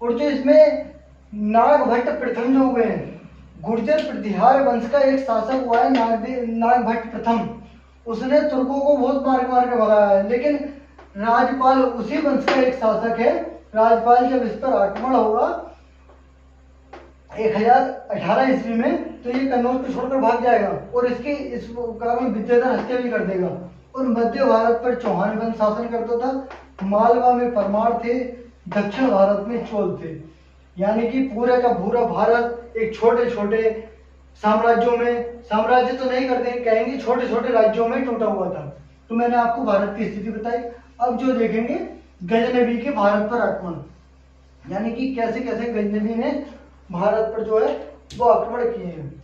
और जो इसमें नागभट्ट प्रथम जो हुए हैं, गुर्जर प्रतिहार वंश का एक शासक हुआ है नागभट्ट प्रथम। उसने तुर्कों को बहुत मार के भगाया है, लेकिन राजपाल उसी वंश का एक शासक है। राजपाल जब इस पर आक्रमण होगा 1018 ईस्वी में, तो ये कन्नौज को छोड़कर भाग जाएगा और इस कारण विद्याधर हत्या भी कर देगा। और मध्य भारत पर चौहान वंश शासन करता था। मालवा में परमार थे, दक्षिण भारत में चोल थे। यानी कि पूरे का पूरा भारत एक छोटे छोटे साम्राज्यों में, साम्राज्य तो नहीं करते कहेंगे, छोटे छोटे राज्यों में टूटा हुआ था। तो मैंने आपको भारत की स्थिति बताई। अब जो देखेंगे गजनवी के भारत पर आक्रमण, यानी कि कैसे कैसे गजनवी ने भारत पर जो है वो आक्रमण किए हैं।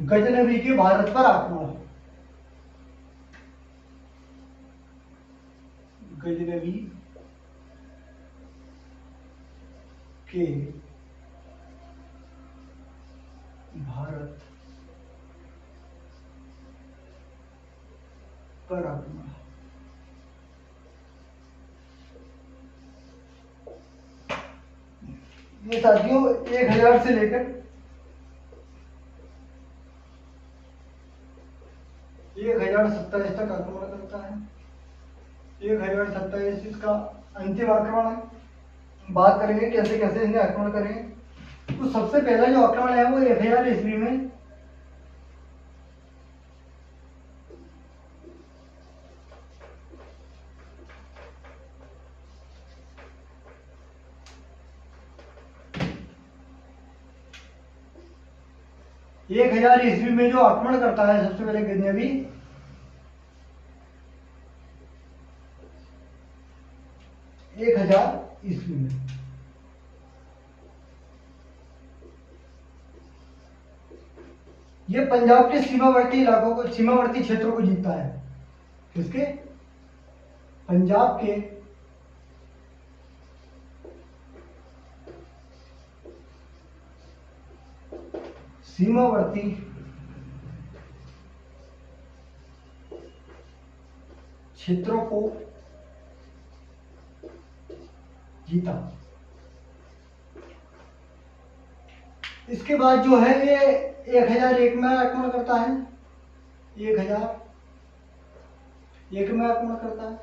गजनवी के भारत पर आक्रमण। गजनवी के भारत पर आक्रमण। ये साथियों 1000 से लेकर 1027 तक आक्रमण करता है। 1027 इसका अंतिम आक्रमण है। बात करेंगे कैसे कैसे इन्हें आक्रमण करेंगे। तो सबसे पहला जो आक्रमण है वो 1000 ईस्वी में एक 1000 ईस्वी में जो आक्रमण करता है सबसे पहले गजनवी, एक 1000 ईस्वी में ये पंजाब के सीमावर्ती इलाकों को, सीमावर्ती क्षेत्रों को जीतता है। किसके? पंजाब के सीमावर्ती क्षेत्रों को जीता। इसके बाद जो है ये 1001 में आक्रमण करता है। 1001 में आक्रमण करता है।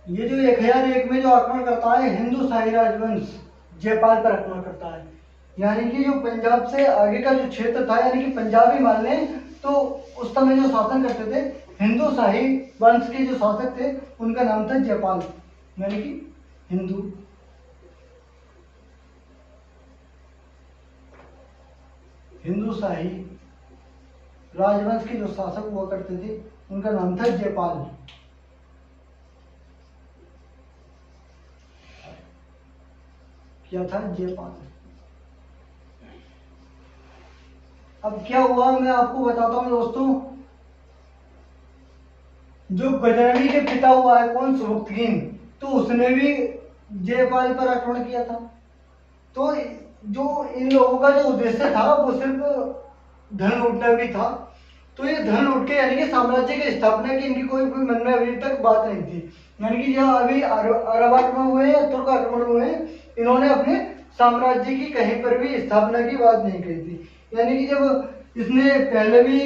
ये जो 1001 में जो आक्रमण करता है हिंदू शाही राजवंश जयपाल पर आक्रमण करता है। यानी कि जो पंजाब से आगे का जो क्षेत्र था, यानी कि पंजाब ही मान लें तो उस समय जो शासन करते थे हिंदू शाही वंश के जो शासक थे उनका नाम था जयपाल, यानी कि हिंदू शाही राजवंश के जो शासक हुआ करते थे उनका नाम था जयपाल। क्या था? जयपाल। अब क्या हुआ मैं आपको बताता हूं दोस्तों। जो गजनवी के पिता हुआ है कौन? सुबुक्तगीन, तो उसने भी जयपाल पर आक्रमण किया था। तो जो इन लोगों का जो उद्देश्य था वो सिर्फ धन लूटना भी था। तो ये धन लूट के यानी कि साम्राज्य की स्थापना की इनकी कोई मन में अभी तक बात नहीं थी। यानी कि जो अभी अरब आक्रमण हुए या तुर्क आक्रमण हुए इन्होंने अपने साम्राज्य की कहीं पर भी स्थापना की बात नहीं कही थी। यानी कि जब इसने पहले भी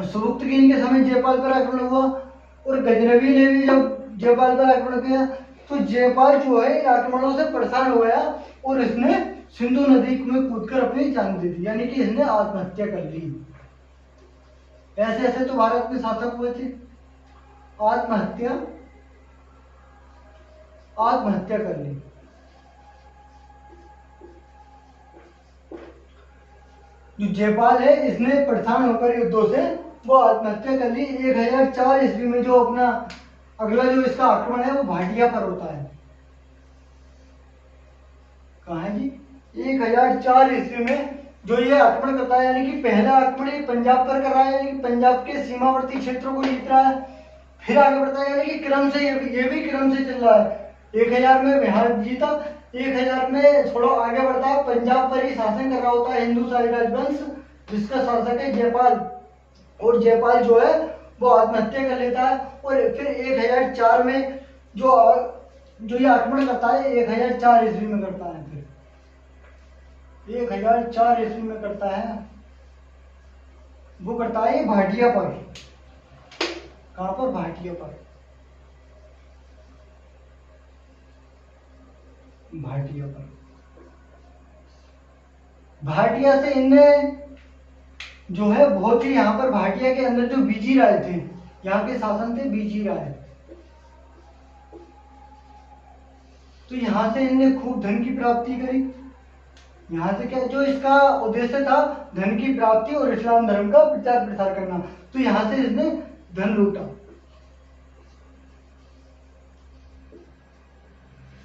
सुबुक्तगीन के समय जयपाल पर आक्रमण हुआ और गजनवी ने भी जब जयपाल पर आक्रमण किया तो जयपाल जो है इन आक्रमणों से परेशान हो गया और इसने सिंधु नदी में कूदकर अपनी जान दे दी, यानी कि इसने आत्महत्या कर ली। ऐसे ऐसे तो भारत में शासक हुए थे, आत्महत्या कर ली। जो जयपाल है इसने परेशान होकर युद्धों से वो आत्महत्या कर ली। 1004 ईस्वी में जो अपना अगला जो इसका आक्रमण है वो भाटिया पर होता है। कहाँ है जी? 1004 ईस्वी में जो ये आक्रमण करता है, यानी कि पहला आक्रमण ये पंजाब पर कर रहा है, यानी कि पंजाब के सीमावर्ती क्षेत्रों को जीत रहा है, फिर आगे बढ़ता है, यानी कि क्रम से ये भी क्रम से चल रहा है। 1000 में बिहार जीता, 1000 में थोड़ा आगे बढ़ता है, पंजाब पर ही शासन कर रहा होता है हिंदू शाही राजवंश जिसका शासक है जयपाल, और जयपाल जो है वो आत्महत्या कर लेता है। और फिर 1004 में जो ये आक्रमण करता है 1004 ईस्वी में करता है, फिर 1004 ईस्वी में करता है, वो करता है भाटिया पर। कहां पर? भाटिया पर। भाटिया पर। भाटिया से इनने जो है बहुत ही यहाँ पर भाटिया के अंदर जो बीजी राय थे, यहाँ के शासन थे बीजी राय, तो यहाँ से इनने खूब धन की प्राप्ति करी। यहाँ से क्या जो इसका उद्देश्य था धन की प्राप्ति और इस्लाम धर्म का प्रचार प्रसार करना, तो यहाँ से इसने धन लूटा।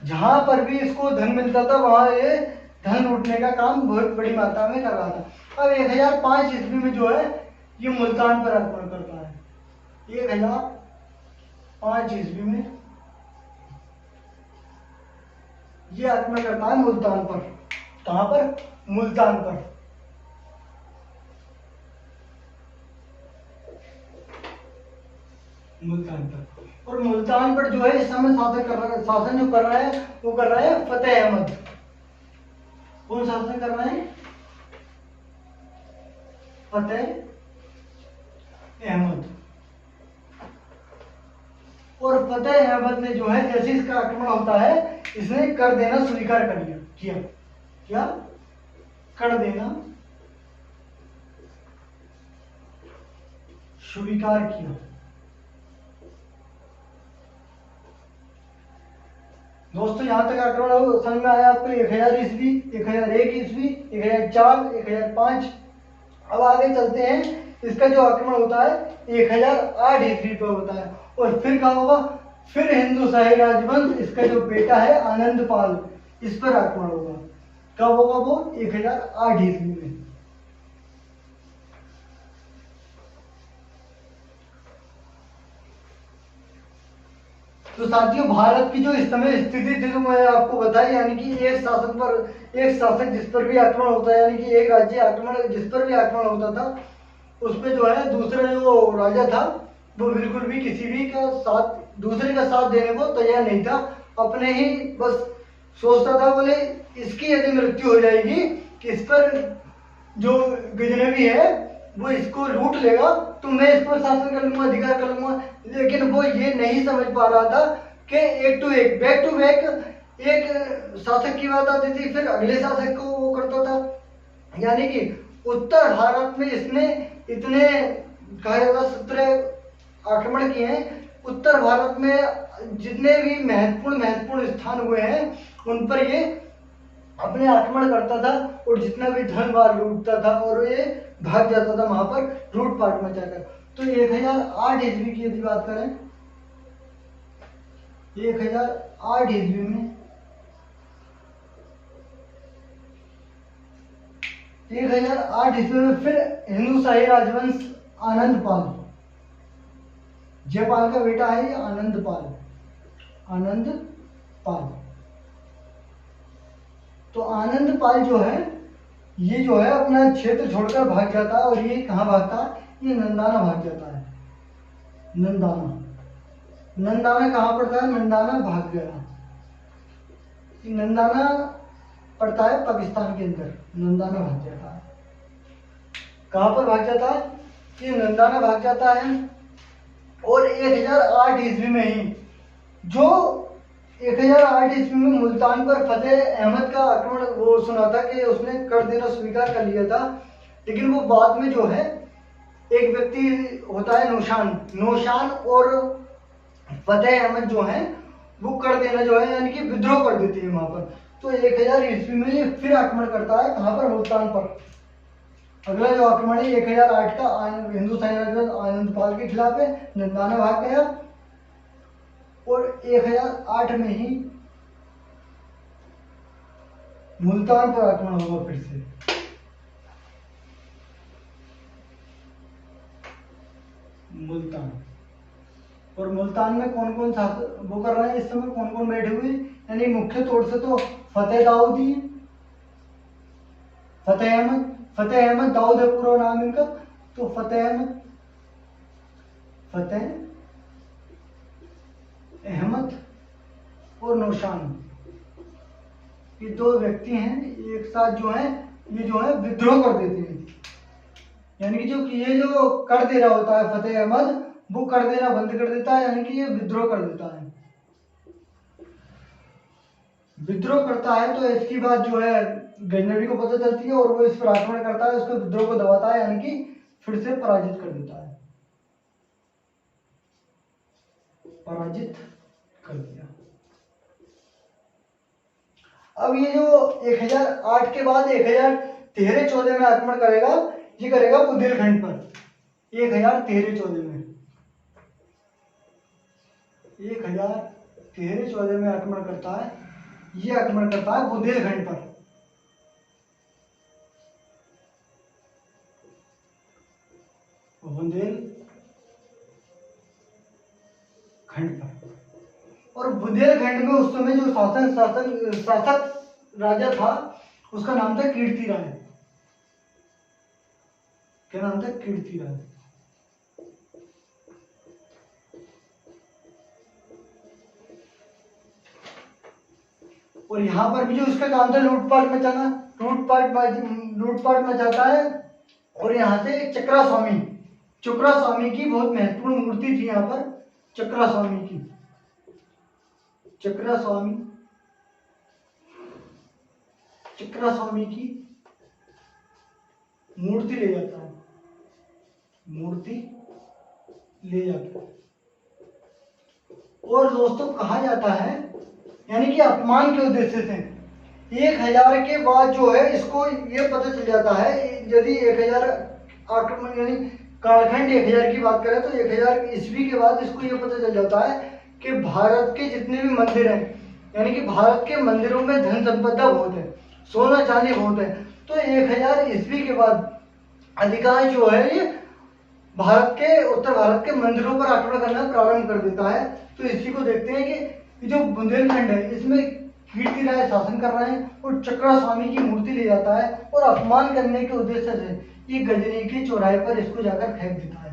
जहां पर भी इसको धन मिलता था वहां ये धन लूटने का काम बहुत बड़ी मात्रा में कर रहा था। अब 1005 ईस्वी में जो है ये मुल्तान पर आक्रमण करता है। 1005 ईस्वी में ये आक्रमण करता है मुल्तान पर। कहां पर? मुल्तान पर। मुल्तान पर। और मुल्तान पर जो है इस समय शासन जो कर रहा है वो कर रहा है फतेह अहमद। कौन शासन कर रहा है? फतेह अहमद। और फतेह अहमद ने जो है जैसे इसका आक्रमण होता है इसने कर देना स्वीकार कर लिया। क्या? कर देना स्वीकार किया। दोस्तों यहाँ तक आक्रमण समझ में आया आपको? 1000 ईस्वी, 1001 ईस्वी, 1004, 1005। अब आगे चलते हैं। इसका जो आक्रमण होता है 1008 ईस्वी पर होता है। और फिर क्या होगा? फिर हिंदू शाही राजवंश इसका जो बेटा है आनंदपाल इस पर आक्रमण होगा। कब होगा वो? 1008 ईस्वी में। तो साथियों भारत की जो इस समय स्थिति थी तो मैं आपको बताई, यानी कि एक शासक जिस पर भी आक्रमण होता है, यानी कि एक राज्य आक्रमण जिस पर भी आक्रमण होता था उस पे जो है दूसरा जो राजा था वो बिल्कुल भी किसी भी का साथ दूसरे का साथ देने को तैयार नहीं था। अपने ही बस सोचता था बोले इसकी यदि मृत्यु हो जाएगी कि इस पर जो गजनवी है वो इसको लूट लेगा तो मैं इस पर शासन कर लूंगा, अधिकार कर लूंगा। लेकिन वो ये नहीं समझ पा रहा था कि एक टू एक बैक टू बैक एक शासक की बात आती थी फिर अगले शासक को वो करता था। यानी कि उत्तर भारत में इसने इतने कहा जाता 17 आक्रमण किए हैं। उत्तर भारत में जितने भी महत्वपूर्ण स्थान हुए हैं उन पर ये अपने आक्रमण करता था और जितना भी धन वार लूटता था और ये भाग जाता था वहां पर लूटपाट मचाकर। तो 1008 ईस्वी की यदि बात करें, 1008 ईस्वी में 1008 ईस्वी में फिर हिंदू शाही राजवंश आनंदपाल, जयपाल का बेटा है ये आनंदपाल। तो आनंदपाल जो है ये जो है अपना क्षेत्र छोड़कर भाग जाता है और ये कहाँ भागता है, ये नंदाना भाग जाता है। नंदाना कहाँ पड़ता है, नंदाना भाग गया। नंदाना पड़ता है पाकिस्तान के अंदर, नंदाना भाग जाता है। कहाँ पर भाग जाता है, ये नंदाना भाग जाता है। और 1008 ईस्वी में ही जो 1008 ईस्वी में मुल्तान पर फतेह अहमद का आक्रमण वो सुना था कि उसने कर देना स्वीकार कर लिया था, लेकिन वो बाद में जो है एक व्यक्ति होता है नौशान और फतेह अहमद जो है वो कर देना जो है यानी कि विद्रोह कर देती है वहां पर। तो 1000 ईस्वी में ये फिर आक्रमण करता है कहाँ पर, मुल्तान पर। अगला जो आक्रमण है 1008 का हिंदू सैनिक आनंदपाल के खिलाफ है, नंदाना भाग गया। और 1008 में ही मुल्तान पर आक्रमण होगा फिर से। मुल्तान, और मुल्तान में कौन कौन वो कर रहे हैं इस समय, कौन कौन बैठे हुए, यानी मुख्य तौर से तो फतेह दाऊदी, फतेह अहमद दाऊद है पूरा नाम इनका। तो फतेह अहमद और नौशान, ये दो व्यक्ति हैं एक साथ जो है ये जो है विद्रोह कर देते हैं। यानी कि ये जो कर दे रहा होता है फतेह अहमद वो कर देना बंद कर देता है, यानी कि ये विद्रोह कर देता है। विद्रोह करता है तो इसकी बात जो है गजनवी को पता चलती है और वो इस पर आक्रमण करता है, उसको विद्रोह को दबाता है, यानी कि फिर से पराजित कर देता है, पराजित कर दिया। अब ये जो 1008 के बाद 1013-14 में आक्रमण करेगा, ये करेगा बुंदेलखंड पर। 1013-14 में 1013-14 में आक्रमण करता है, ये आक्रमण करता है बुंदेलखंड पर। बुंदेलखंड पर, और बुंदेलखंड में उस समय जो शासक राजा था उसका नाम था कीर्ति राय। क्या नाम था, कीर्ति राय। और यहाँ पर भी जो उसका काम था लूटपाट मचाता है। और यहाँ से चक्रा स्वामी की बहुत महत्वपूर्ण मूर्ति थी यहाँ पर, चक्रा स्वामी की मूर्ति ले जाता है, और दोस्तों कहा जाता है यानी कि अपमान के उद्देश्य से 1000 के बाद जो है इसको ये पता चल जाता है, यदि 1000 आक्रमण यानी कालखंड 1000 की बात करें तो 1000 ईस्वी के बाद इसको ये पता चल जाता है कि भारत के जितने भी मंदिर हैं यानी कि भारत के मंदिरों में धन संपदा बहुत है, सोना चांदी बहुत है। तो 1000 ईस्वी के बाद अधिकांश जो है ये उत्तर भारत के मंदिरों पर आक्रमण करना प्रारंभ कर देता है। तो इसी को देखते हैं कि जो बुंदेलखंड है इसमें कीर्ति राय शासन कर रहे हैं और चक्रा स्वामी की मूर्ति ले जाता है और अपमान करने के उद्देश्य से ये गजनी के चौराहे पर इसको जाकर फेंक देता है।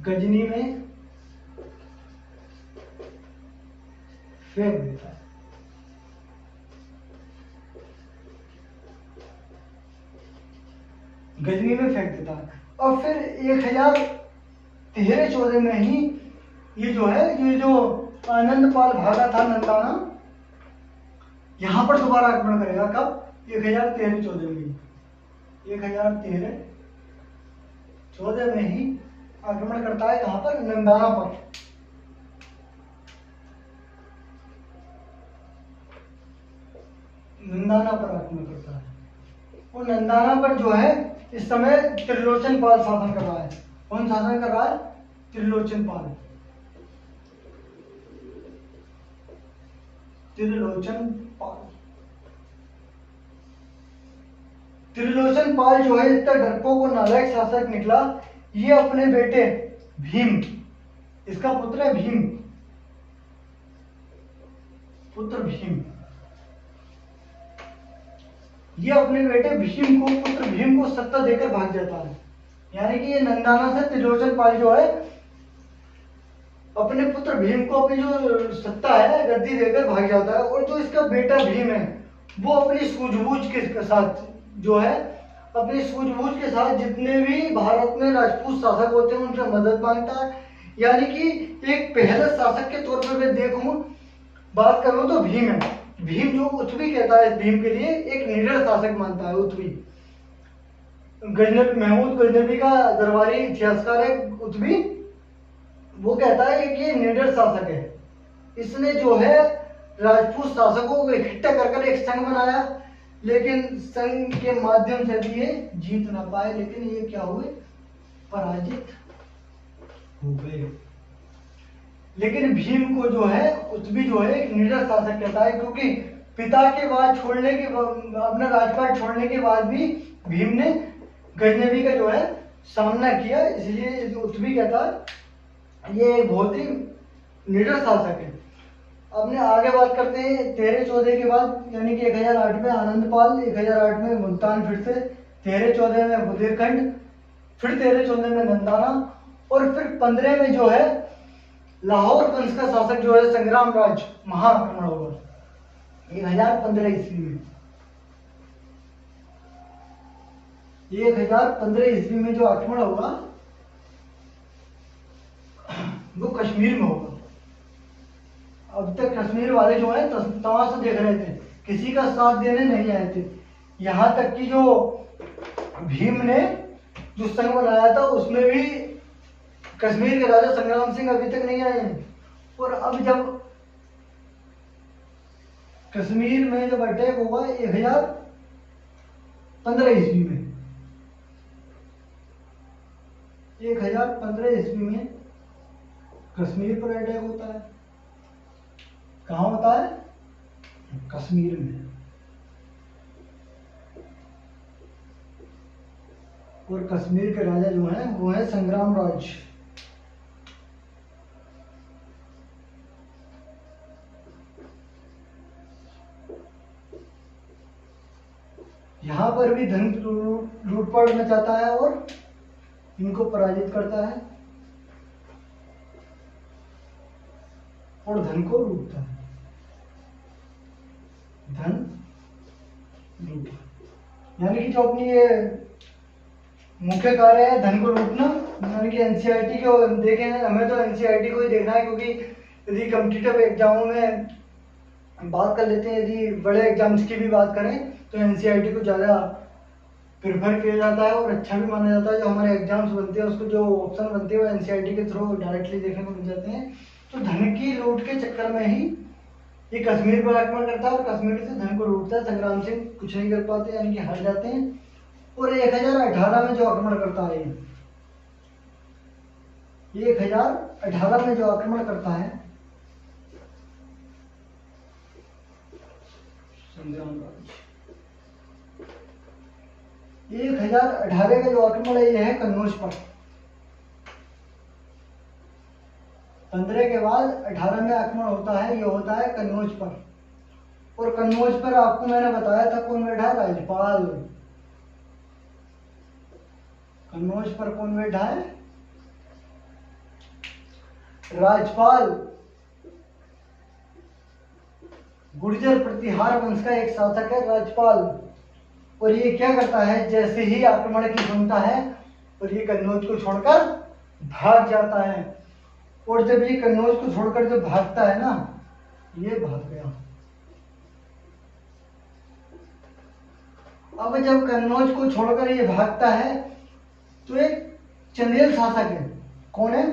गजनी में फेंक देता है। गजनी में फेंक देता है। और फिर 1013-14 में ही ये जो आनंदपाल भागा था नंदाना, यहां पर दोबारा आक्रमण करेगा। कब? 1013-14 में। 1013 14 में ही आक्रमण करता है, कहां पर? नंदाना पर। नंदाना पर आक्रमण करता है। और नंदाना पर जो है इस समय त्रिलोचन पाल शासन कर रहा है। कौन शासन कर रहा है? त्रिलोचन पाल। त्रिलोचन पाल। त्रिलोचन पाल जो है इतना डरपोक और नालायक शासक निकला। ये अपने बेटे भीम, इसका पुत्र है भीम, पुत्र भीम। ये अपने बेटे भीम को, पुत्र भीम को सत्ता देकर भाग जाता है। यानी कि ये नंदाना से त्रिलोचन पाल जो है अपने पुत्र भीम को अपनी जो सत्ता है गद्दी देकर भाग जाता है। और जो इसका बेटा भीम है वो अपनी सूझबूझ के साथ जो है, अपनी सूझबूझ के साथ जितने भी भारत में राजपूत शासक होते हैं उनसे मदद मांगता है। यानी कि एक पहले शासक के तौर पर मैं देखूं, बात करूं तो भीम है। भीम जो उत्वी कहता है, भीम के लिए एक निडर शासक मानता है उत्वी। गजनबी, महमूद गजनबी का दरबारी इतिहासकार है उत्वी, वो कहता है कि ये निडर शासक है। इसने जो है राजपूत शासकों को इकट्ठा कर एक संघ बनाया, लेकिन संघ के माध्यम से भी ये जीत ना पाए। लेकिन ये क्या हुए? पराजित हो गए। लेकिन भीम को जो है उत्वी जो है एक निडर शासक कहता है, क्योंकि पिता के बाद छोड़ने के, अपना राजपाट छोड़ने के बाद भी भीम ने गजनबी का जो है सामना किया, इसलिए उत्वी कहता है ये एक बहुत ही निडर शासक है। अपने आगे बात करते हैं 1314 के बाद, यानी कि 1008 में आनंदपाल, 1008 में मुल्तान, फिर से 1314 में बुदेलखंड, फिर 1314 में नंदाना, और फिर 15 में जो है लाहौर वंश का शासक जो है संग्राम राज महाआक्रमण होगा 1015 ईस्वी में। 1015 ईस्वी में जो आक्रमण होगा वो कश्मीर में होगा। अब तक कश्मीर वाले जो है तमाशा देख रहे थे, किसी का साथ देने नहीं आए थे। यहाँ तक कि जो भीम ने जो संघ बनाया था उसमें भी कश्मीर के राजा संग्राम सिंह अभी तक नहीं आए हैं। और अब जब कश्मीर में जब अटैक होगा 1015 ईस्वी में, 1015 ईस्वी में कश्मीर पर अटैक होता है। कहाँ होता है? कश्मीर में। और कश्मीर के राजा जो हैं वो है संग्राम राज। यहाँ पर भी धन लूटपाट मचाता है और इनको पराजित करता है और धन को लूटता है। धन लूट, यानी कि जो अपनी ये मुख्य कार्य है धन को लूटना। यानी कि एनसीईआरटी को देखें, हमें तो एनसीईआरटी को ही देखना है, क्योंकि यदि कॉम्पिटिटिव एग्जामों में बात कर लेते हैं, यदि बड़े एग्जाम्स की भी बात करें तो एनसीईआरटी को ज़्यादा प्रेफर किया जाता है और अच्छा भी माना जाता है। जो हमारे एग्जाम्स बनते हैं उसको जो ऑप्शन बनते हैं वो एनसीईआरटी के थ्रू डायरेक्टली देखने को मिल जाते हैं। तो धन की लूट के चक्कर में ही ये कश्मीर पर आक्रमण करता है और कश्मीर से धन को लूटता है। संग्राम सिंह कुछ नहीं कर पाते, यानी कि हार जाते हैं। और 1018 में जो आक्रमण करता है, 1018 में जो आक्रमण करता है संग्राम राज, 1018 का जो आक्रमण है ये है कन्नौज पर। 15 के बाद 18 में आक्रमण होता है, ये होता है कन्नौज पर। और कन्नौज पर आपको मैंने बताया था कौन बैठा है? राजपाल। कन्नौज पर कौन बैठा है? राजपाल। गुर्जर प्रतिहार वंश का एक शासक है राजपाल। और ये क्या करता है, जैसे ही आक्रमण की सुनता है और ये कन्नौज को छोड़कर भाग जाता है। और जब ये कन्नौज को छोड़कर जब भागता है ना, ये भाग गया अब जब कन्नौज को छोड़कर ये भागता है तो एक चंदेल शासक है। कौन है?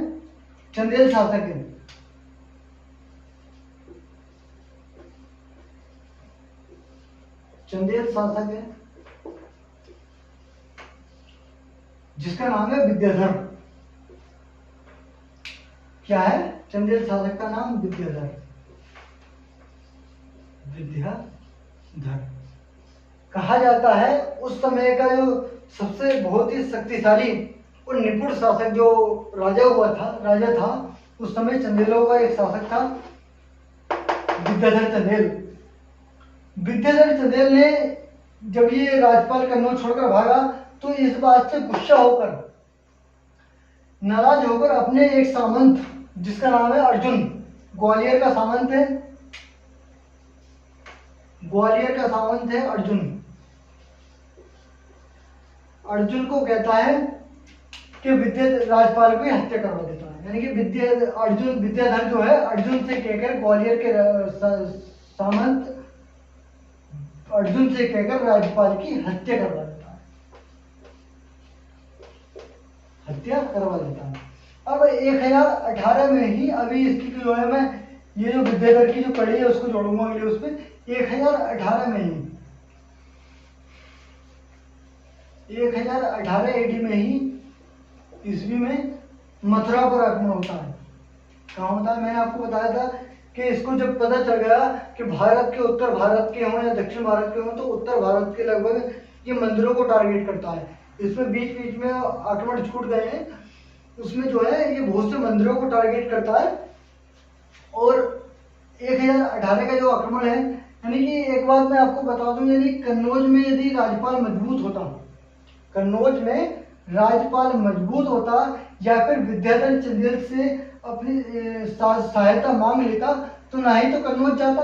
चंदेल शासक है। चंदेल शासक है जिसका नाम है विद्याधर। क्या है? चंदेल शासक का नाम विद्याधर। विद्याधर कहा जाता है उस समय का जो सबसे बहुत ही शक्तिशाली और निपुण शासक जो राजा था उस समय चंदेलों का एक शासक था विद्याधर चंदेल। विद्याधर चंदेल ने जब ये राजपाल कन्नौज छोड़कर भागा तो इस बात से गुस्सा होकर, नाराज होकर अपने एक सामंत जिसका नाम है अर्जुन, ग्वालियर का सामंत है, ग्वालियर का सामंत है अर्जुन। अर्जुन को कहता है कि राजपाल की हत्या करवा देता है। यानी कि विद्याधर जो है अर्जुन से कहकर ग्वालियर के सामंत अर्जुन से कहकर राजपाल की हत्या करवा देता है। हत्या करवा देता है। अब 1018 में ही, अभी इसकी जो है मैं ये जो विद्याधर की जो कड़ी है उसको जोड़ूंगा अगले उस पर, 1018 में ही 1018 एडी में ही ईस्वी में मथुरा पर आक्रमण होता है। कहाँ होता है? मैंने आपको बताया था कि इसको जब पता चल गया कि भारत के उत्तर भारत के हों या दक्षिण भारत के हों तो उत्तर भारत के लगभग ये मंदिरों को टारगेट करता है। इसमें बीच बीच में आक्रमण छूट गए हैं, उसमें जो है ये बहुत से मंदिरों को टारगेट करता है। और 1018 का जो आक्रमण है, यानी कि एक बात मैं आपको बता दूं, यानी कन्नौज में यदि राजपाल मजबूत होता, कन्नौज में राजपाल मजबूत होता या फिर विद्याधर चंदेल से अपनी सहायता मांग लेता तो ना ही तो कन्नौज जाता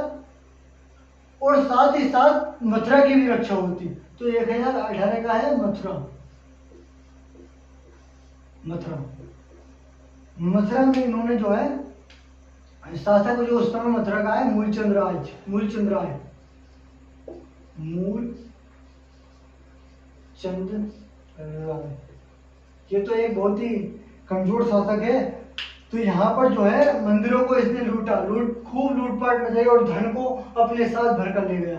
और साथ ही साथ मथुरा की भी रक्षा होती। तो 1018 का है मथुरा। मथुरा में इन्होंने जो है शासक जो उस समय मथुरा का है मूलचंद राय। ये तो एक बहुत ही कमजोर शासक है। तो यहाँ पर जो है मंदिरों को इसने खूब लूटपाट मचाई और धन को अपने साथ भर कर ले गया।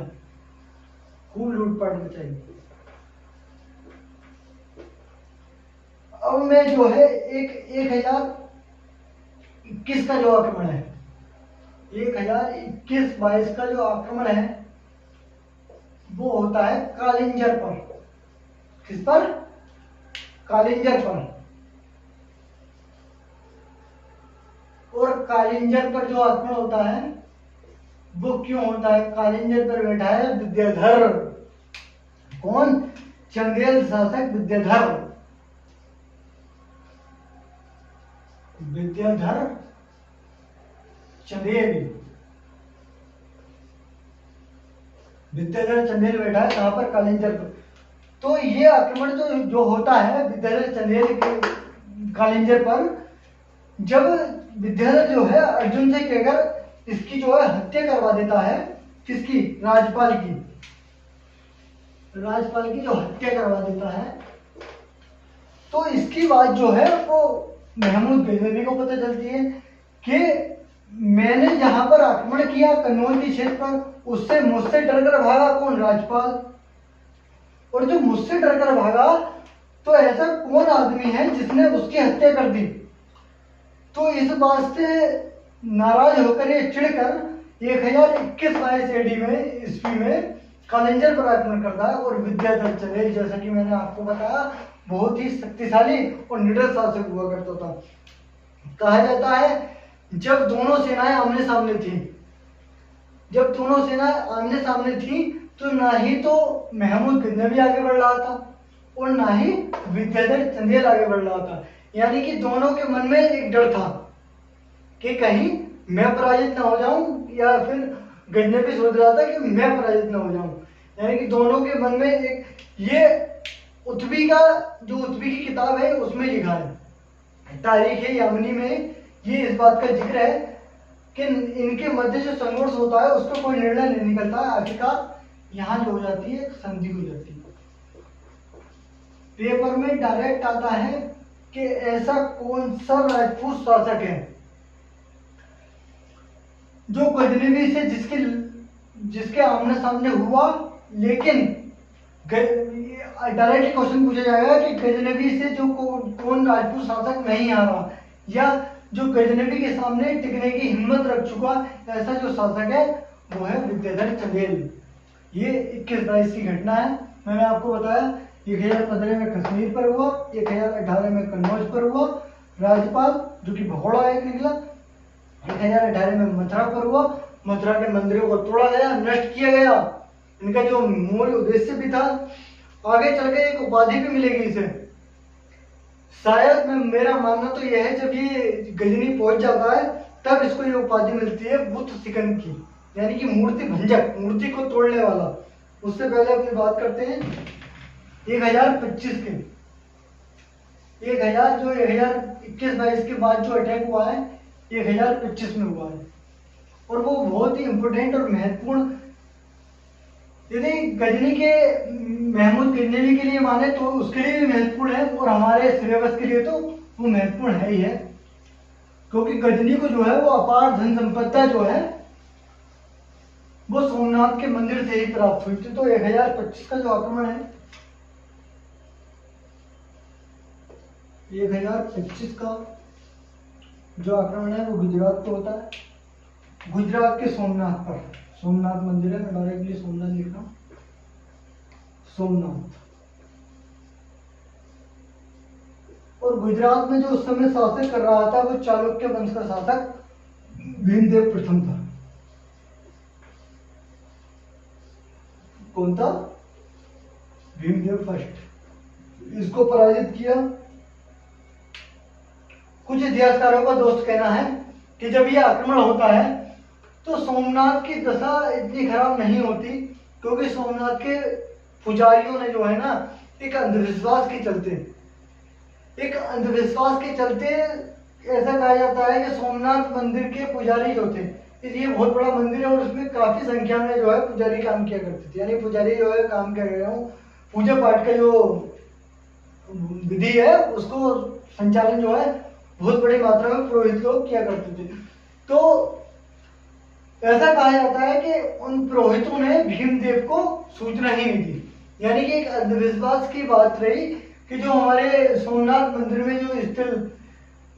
खूब लूटपाट मचाई। अब में जो है 1021 का जो आक्रमण है, 1021-22 का जो आक्रमण है वो होता है कालिंजर पर। किस पर? कालिंजर पर। और कालिंजर पर जो आक्रमण होता है वो क्यों होता है? कालिंजर पर बैठा है विद्याधर। कौन? चंदेल शासक विद्याधर चंदेल। विद्याधर चंदेल बैठा है कहां पर? कालिंजर पर। तो ये आक्रमण जो होता है विद्याधर चंदेल के कालिंजर पर, जब विद्याधर जो है अर्जुन से कहकर इसकी जो है हत्या करवा देता है। किसकी? राजपाल की जो हत्या करवा देता है, तो इसकी बात जो है वो महमूद गजनवी को पता चलती है कि मैंने जहां पर आक्रमण किया कन्नौज के क्षेत्र पर, उससे मुझसे डरकर भागा कौन? राजपाल। और जो मुझसे डरकर भागा तो ऐसा कौन आदमी है जिसने उसकी हत्या कर दी? तो इस बात से नाराज होकर ये चिढ़कर 1021 ईस्वी में कालिंजर पर आक्रमण करता है। और विद्याधर चंदेल, जैसा कि मैंने आपको बताया, बहुत ही शक्तिशाली और निडर शासक हुआ करता था। कहा जाता है जब दोनों सेनाएं आमने सामने थी तो ना ही तो महमूद गजनवी आगे बढ़ रहा था और ना ही विद्याधर चंदेल आगे बढ़ रहा था। यानी कि दोनों के मन में एक डर था कि कहीं मैं पराजित ना हो जाऊं, या फिर गजनवी सोच रहा था कि मैं पराजित ना हो जाऊं। यानी कि दोनों के मन में एक, ये उत्बी की किताब है उसमें लिखा है, तारीख यामिनी में ये इस बात का जिक्र है कि इनके मध्य जो संघर्ष होता है उसका कोई निर्णय नहीं निकलता है। आखिरकार यहाँ जो हो जाती है संधि हो जाती है। पेपर में डायरेक्ट आता है कि ऐसा कौन सा राजपूत शासक है जो गजनवी से जिसके आमने सामने हुआ, लेकिन डायरेक्टली क्वेश्चन पूछा जाएगा कि गजनवी से जो कौन राजपूत शासक नहीं आ रहा, या जो गजनवी के सामने टिकने की हिम्मत रख चुका, ऐसा जो शासक है वो है विद्याधर चंदेल। ये 21-22 की घटना है। मैंने आपको बताया 1015 में कश्मीर पर हुआ, 1018 में कन्नौज पर हुआ, राज्यपाल जो कि भगोड़ा एक निकला, 1018 में मथुरा पर हुआ, मथुरा के मंदिरों को तोड़ा गया, नष्ट किया गया, इनका जो मूल उद्देश्य भी था। आगे चल के एक उपाधि भी मिलेगी इसे, शायद मेरा मानना तो यह है जब ये गजनी पहुंच जाता है तब इसको ये उपाधि मिलती है बुद्ध सिकंद की, यानी कि मूर्ति भंजक, मूर्ति को तोड़ने वाला। उससे पहले अपनी बात करते हैं 1025 के 1021-22 के बाद जो अटैक हुआ है 1025 में हुआ है, और वो बहुत ही इम्पोर्टेंट और महत्वपूर्ण, यदि गजनी के महमूद गजनवी के लिए माने तो उसके लिए भी महत्वपूर्ण है, और हमारे सिलेबस के लिए तो वो महत्वपूर्ण है ही है, क्योंकि गजनी को जो है वो अपार धन संपत्ति जो है वो सोमनाथ के मंदिर से ही प्राप्त हुई थी। तो 1025 का जो आक्रमण है, 1025 का जो आक्रमण है वो गुजरात पे होता है, गुजरात के सोमनाथ पर। सोमनाथ मंदिर है, मैं डायरेक्टली सोमनाथ लिख रहा हूं, सोमनाथ। और गुजरात में जो उस समय शासन कर रहा था वो चालुक्य वंश का शासक भीमदेव प्रथम था। कौन था? भीमदेव फर्स्ट। इसको पराजित किया। कुछ इतिहासकारों का दोस्त कहना है कि जब यह आक्रमण होता है तो सोमनाथ की दशा इतनी खराब नहीं होती, क्योंकि सोमनाथ के पुजारियों ने जो है ना एक अंधविश्वास के चलते ऐसा कहा जाता है कि सोमनाथ मंदिर के पुजारी जो थे, इसलिए बहुत बड़ा मंदिर है और उसमें काफी संख्या में जो है पुजारी काम किया करते थे, यानी पुजारी जो है काम कर रहे हूँ, पूजा पाठ का जो विधि है उसको संचालन जो है बहुत बड़ी मात्रा में पुरोहित लोग किया करते थे। तो ऐसा कहा जाता है कि उन पुरोहितों ने भीमदेव को सूचना ही नहीं दी, यानी कि एक अंधविश्वास की बात रही कि जो हमारे सोमनाथ मंदिर में जो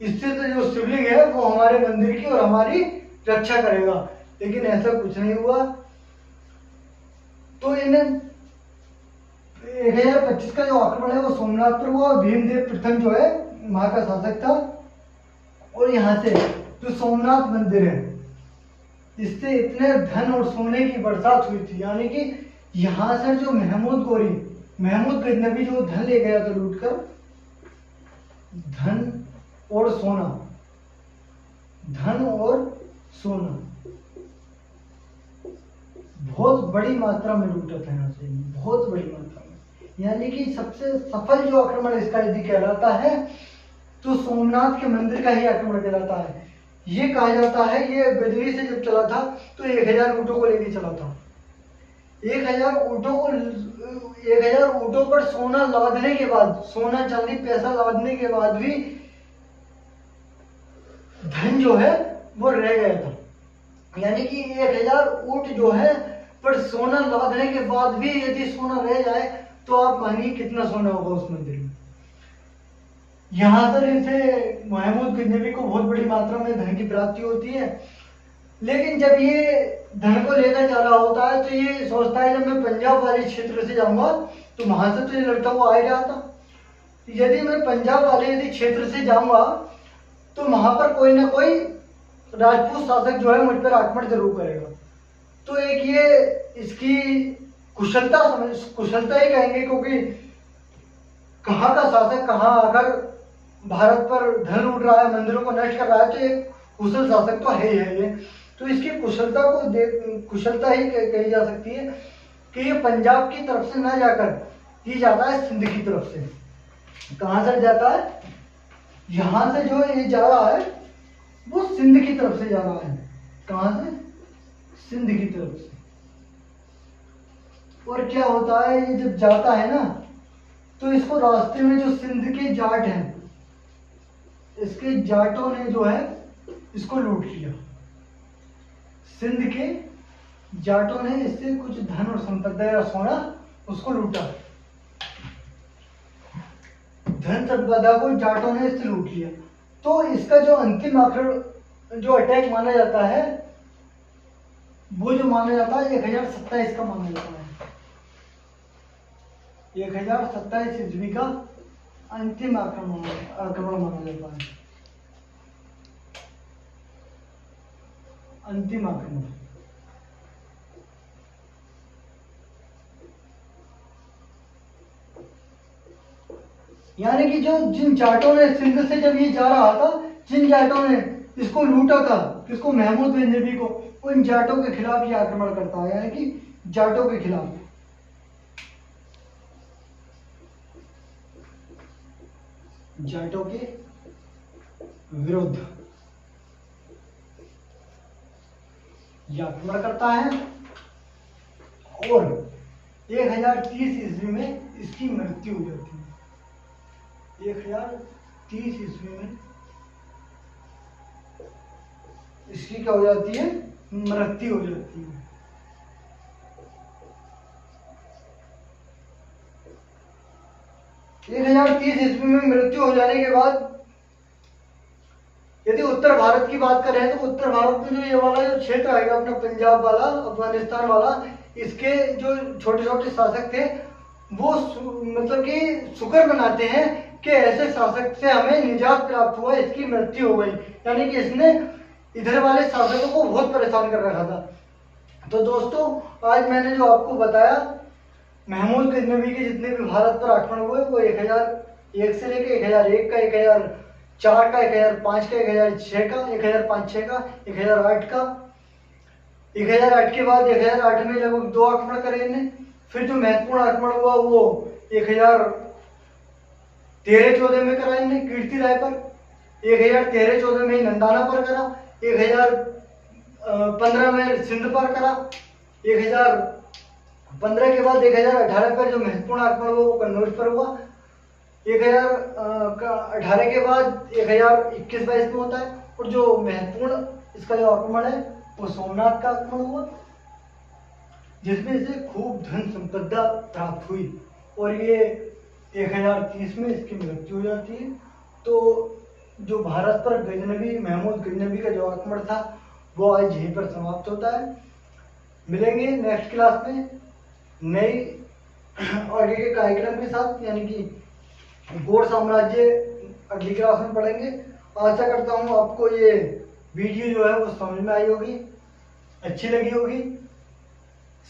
स्थित जो शिवलिंग है वो हमारे मंदिर की और हमारी रक्षा करेगा, लेकिन ऐसा कुछ नहीं हुआ। तो इन 1025 का जो आक्रमण है वो सोमनाथ पर हुआ, और भीमदेव प्रथम जो है वहां का शासक था, और यहाँ से जो सोमनाथ मंदिर है इससे इतने धन और सोने की बरसात हुई थी, यानी कि यहाँ से जो महमूद गजनवी जो धन ले गया था लूटकर, धन और सोना बहुत बड़ी मात्रा में लूटा था यहाँ से, बहुत बड़ी मात्रा में। यानी कि सबसे सफल जो आक्रमण इसका यदि कहलाता है तो सोमनाथ के मंदिर का ही आक्रमण कहलाता है। ये कहा जाता है ये गजनी से जब चला था तो 1000 ऊँटों को लेके चला था। 1000 ऊँटों पर सोना लादने के बाद, सोना चांदी पैसा लादने के बाद भी धन जो है वो रह गया था, यानी कि 1000 ऊँट जो है पर सोना लादने के बाद भी यदि सोना रह जाए तो आप मानिए कितना सोना होगा उस मंदिर में। यहाँ पर इसे महमूद गजनवी को बहुत बड़ी मात्रा में धन की प्राप्ति होती है, लेकिन जब ये धन को लेकर जा रहा होता है तो ये सोचता है जब मैं पंजाब वाले क्षेत्र से जाऊंगा तो वहां से तो ये लड़ता हुआ आ ही रहा था, यदि मैं पंजाब वाले यदि क्षेत्र से जाऊंगा तो वहां पर कोई ना कोई राजपूत शासक जो है मुझ पर आक्रमण जरूर करेगा। तो एक ये इसकी कुशलता ही कहेंगे, क्योंकि कहाँ का शासक कहाँ आकर भारत पर धन उड़ रहा है, मंदिरों को नष्ट कर रहा है, तो एक कुशल शासक तो है ही है ये। तो इसकी कुशलता ही कही जा सकती है कि ये पंजाब की तरफ से ना जाकर ये जाता है सिंध की तरफ से। कहाँ से जाता है? यहाँ से जो ये जा रहा है वो सिंध की तरफ से जा रहा है। कहाँ से? सिंध की तरफ से। और क्या होता है ये जब जाता है ना तो इसको रास्ते में जो सिंध के जाट हैं, इसके जाटों ने जो है इसको लूट लिया। सिंध के जाटों ने इससे कुछ धन और संपदा या सोना उसको लूटा। धन संपदा को जाटों ने इससे लूट लिया। तो इसका जो अंतिम आक्रमण जो अटैक माना जाता है, वो जो माना जाता है 1027 का माना जाता है। 1027 ईस्वी का अंतिम आक्रमण माना जाता है। अंतिम आक्रमण। यानी कि जो जिन जाटों ने सिंध से जब ये जा रहा था, जिन जाटों ने इसको लूटा था, किसको, महमूद गजनबी को, उन जाटों के खिलाफ ये आक्रमण करता है, यानी कि जाटों के खिलाफ। जाटों के विरुद्ध ये आक्रमण करता है और 1030 ईस्वी में इसकी मृत्यु हो जाती है। 1030 ईस्वी में इसकी क्या हो जाती है, मृत्यु हो जाती है। एक 1030 ईस्वी में मृत्यु हो जाने के बाद यदि उत्तर भारत की बात करें तो उत्तर भारत में जो ये वाला जो क्षेत्र आएगा अपना, पंजाब वाला, अफगानिस्तान वाला, इसके जो छोटे छोटे शासक थे वो मतलब कि शुक्र मनाते हैं कि ऐसे शासक से हमें निजात प्राप्त हुआ, इसकी मृत्यु हो गई। यानी कि इसने इधर वाले शासकों को बहुत परेशान कर रखा था। तो दोस्तों, आज मैंने जो आपको बताया, महमूद गजनबी के जितने भी भारत पर आक्रमण हुए वो 1001 से लेकर 1001 का, 1004 का, 1005 का, 1006 का, 1005-06 का, 1008 का, 1008 के बाद 1008 में लगभग 2 आक्रमण करे इन्हें। फिर जो महत्वपूर्ण आक्रमण हुआ वो 1013-14 में करा इन्हें कीर्ति राय पर, 1013-14 में नंदाना पर करा, 1015 में सिंध पर करा, 1015 के बाद 1018 पर जो महत्वपूर्ण आक्रमण हुआ वो कन्नौज पर हुआ, 1018 के बाद 1021-22 में होता है। और जो महत्वपूर्ण इसका जो आक्रमण है वो सोमनाथ का आक्रमण हुआ, जिसमें इसे खूब धन संपदा प्राप्त हुई और ये 1030 में इसकी मृत्यु हो जाती है। तो जो भारत पर गजनबी, महमूद गजनबी का जो आक्रमण था वो आज यहीं पर समाप्त होता है। मिलेंगे नेक्स्ट क्लास में नई आगे के कार्यक्रम के साथ, यानी कि गौड़ साम्राज्य अगली क्लास में पढ़ेंगे। आशा करता हूँ आपको ये वीडियो जो है वो समझ में आई होगी, अच्छी लगी होगी।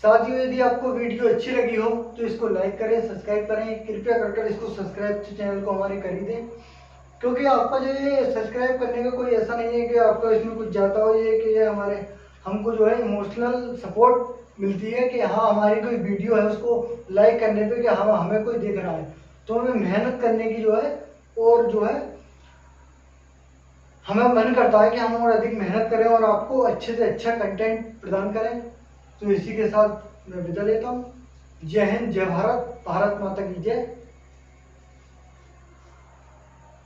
साथियों, यदि आपको वीडियो अच्छी लगी हो तो इसको लाइक करें, सब्सक्राइब करें, कृपया कर इसको सब्सक्राइब चैनल को हमारे कर दें, क्योंकि आपका जो ये सब्सक्राइब करने का कोई ऐसा नहीं है कि आपको इसमें कुछ जाता हो, ये कि ये हमारे हमको जो है इमोशनल सपोर्ट मिलती है कि हाँ हमारी कोई वीडियो है उसको लाइक करने पे कि हाँ हमें कोई देख रहा है, तो हमें मेहनत करने की जो है और जो है हमें मन करता है कि हम और अधिक मेहनत करें और आपको अच्छे से अच्छा कंटेंट प्रदान करें। तो इसी के साथ मैं विदा लेता हूँ। जय हिंद, जय भारत, भारत माता की जय।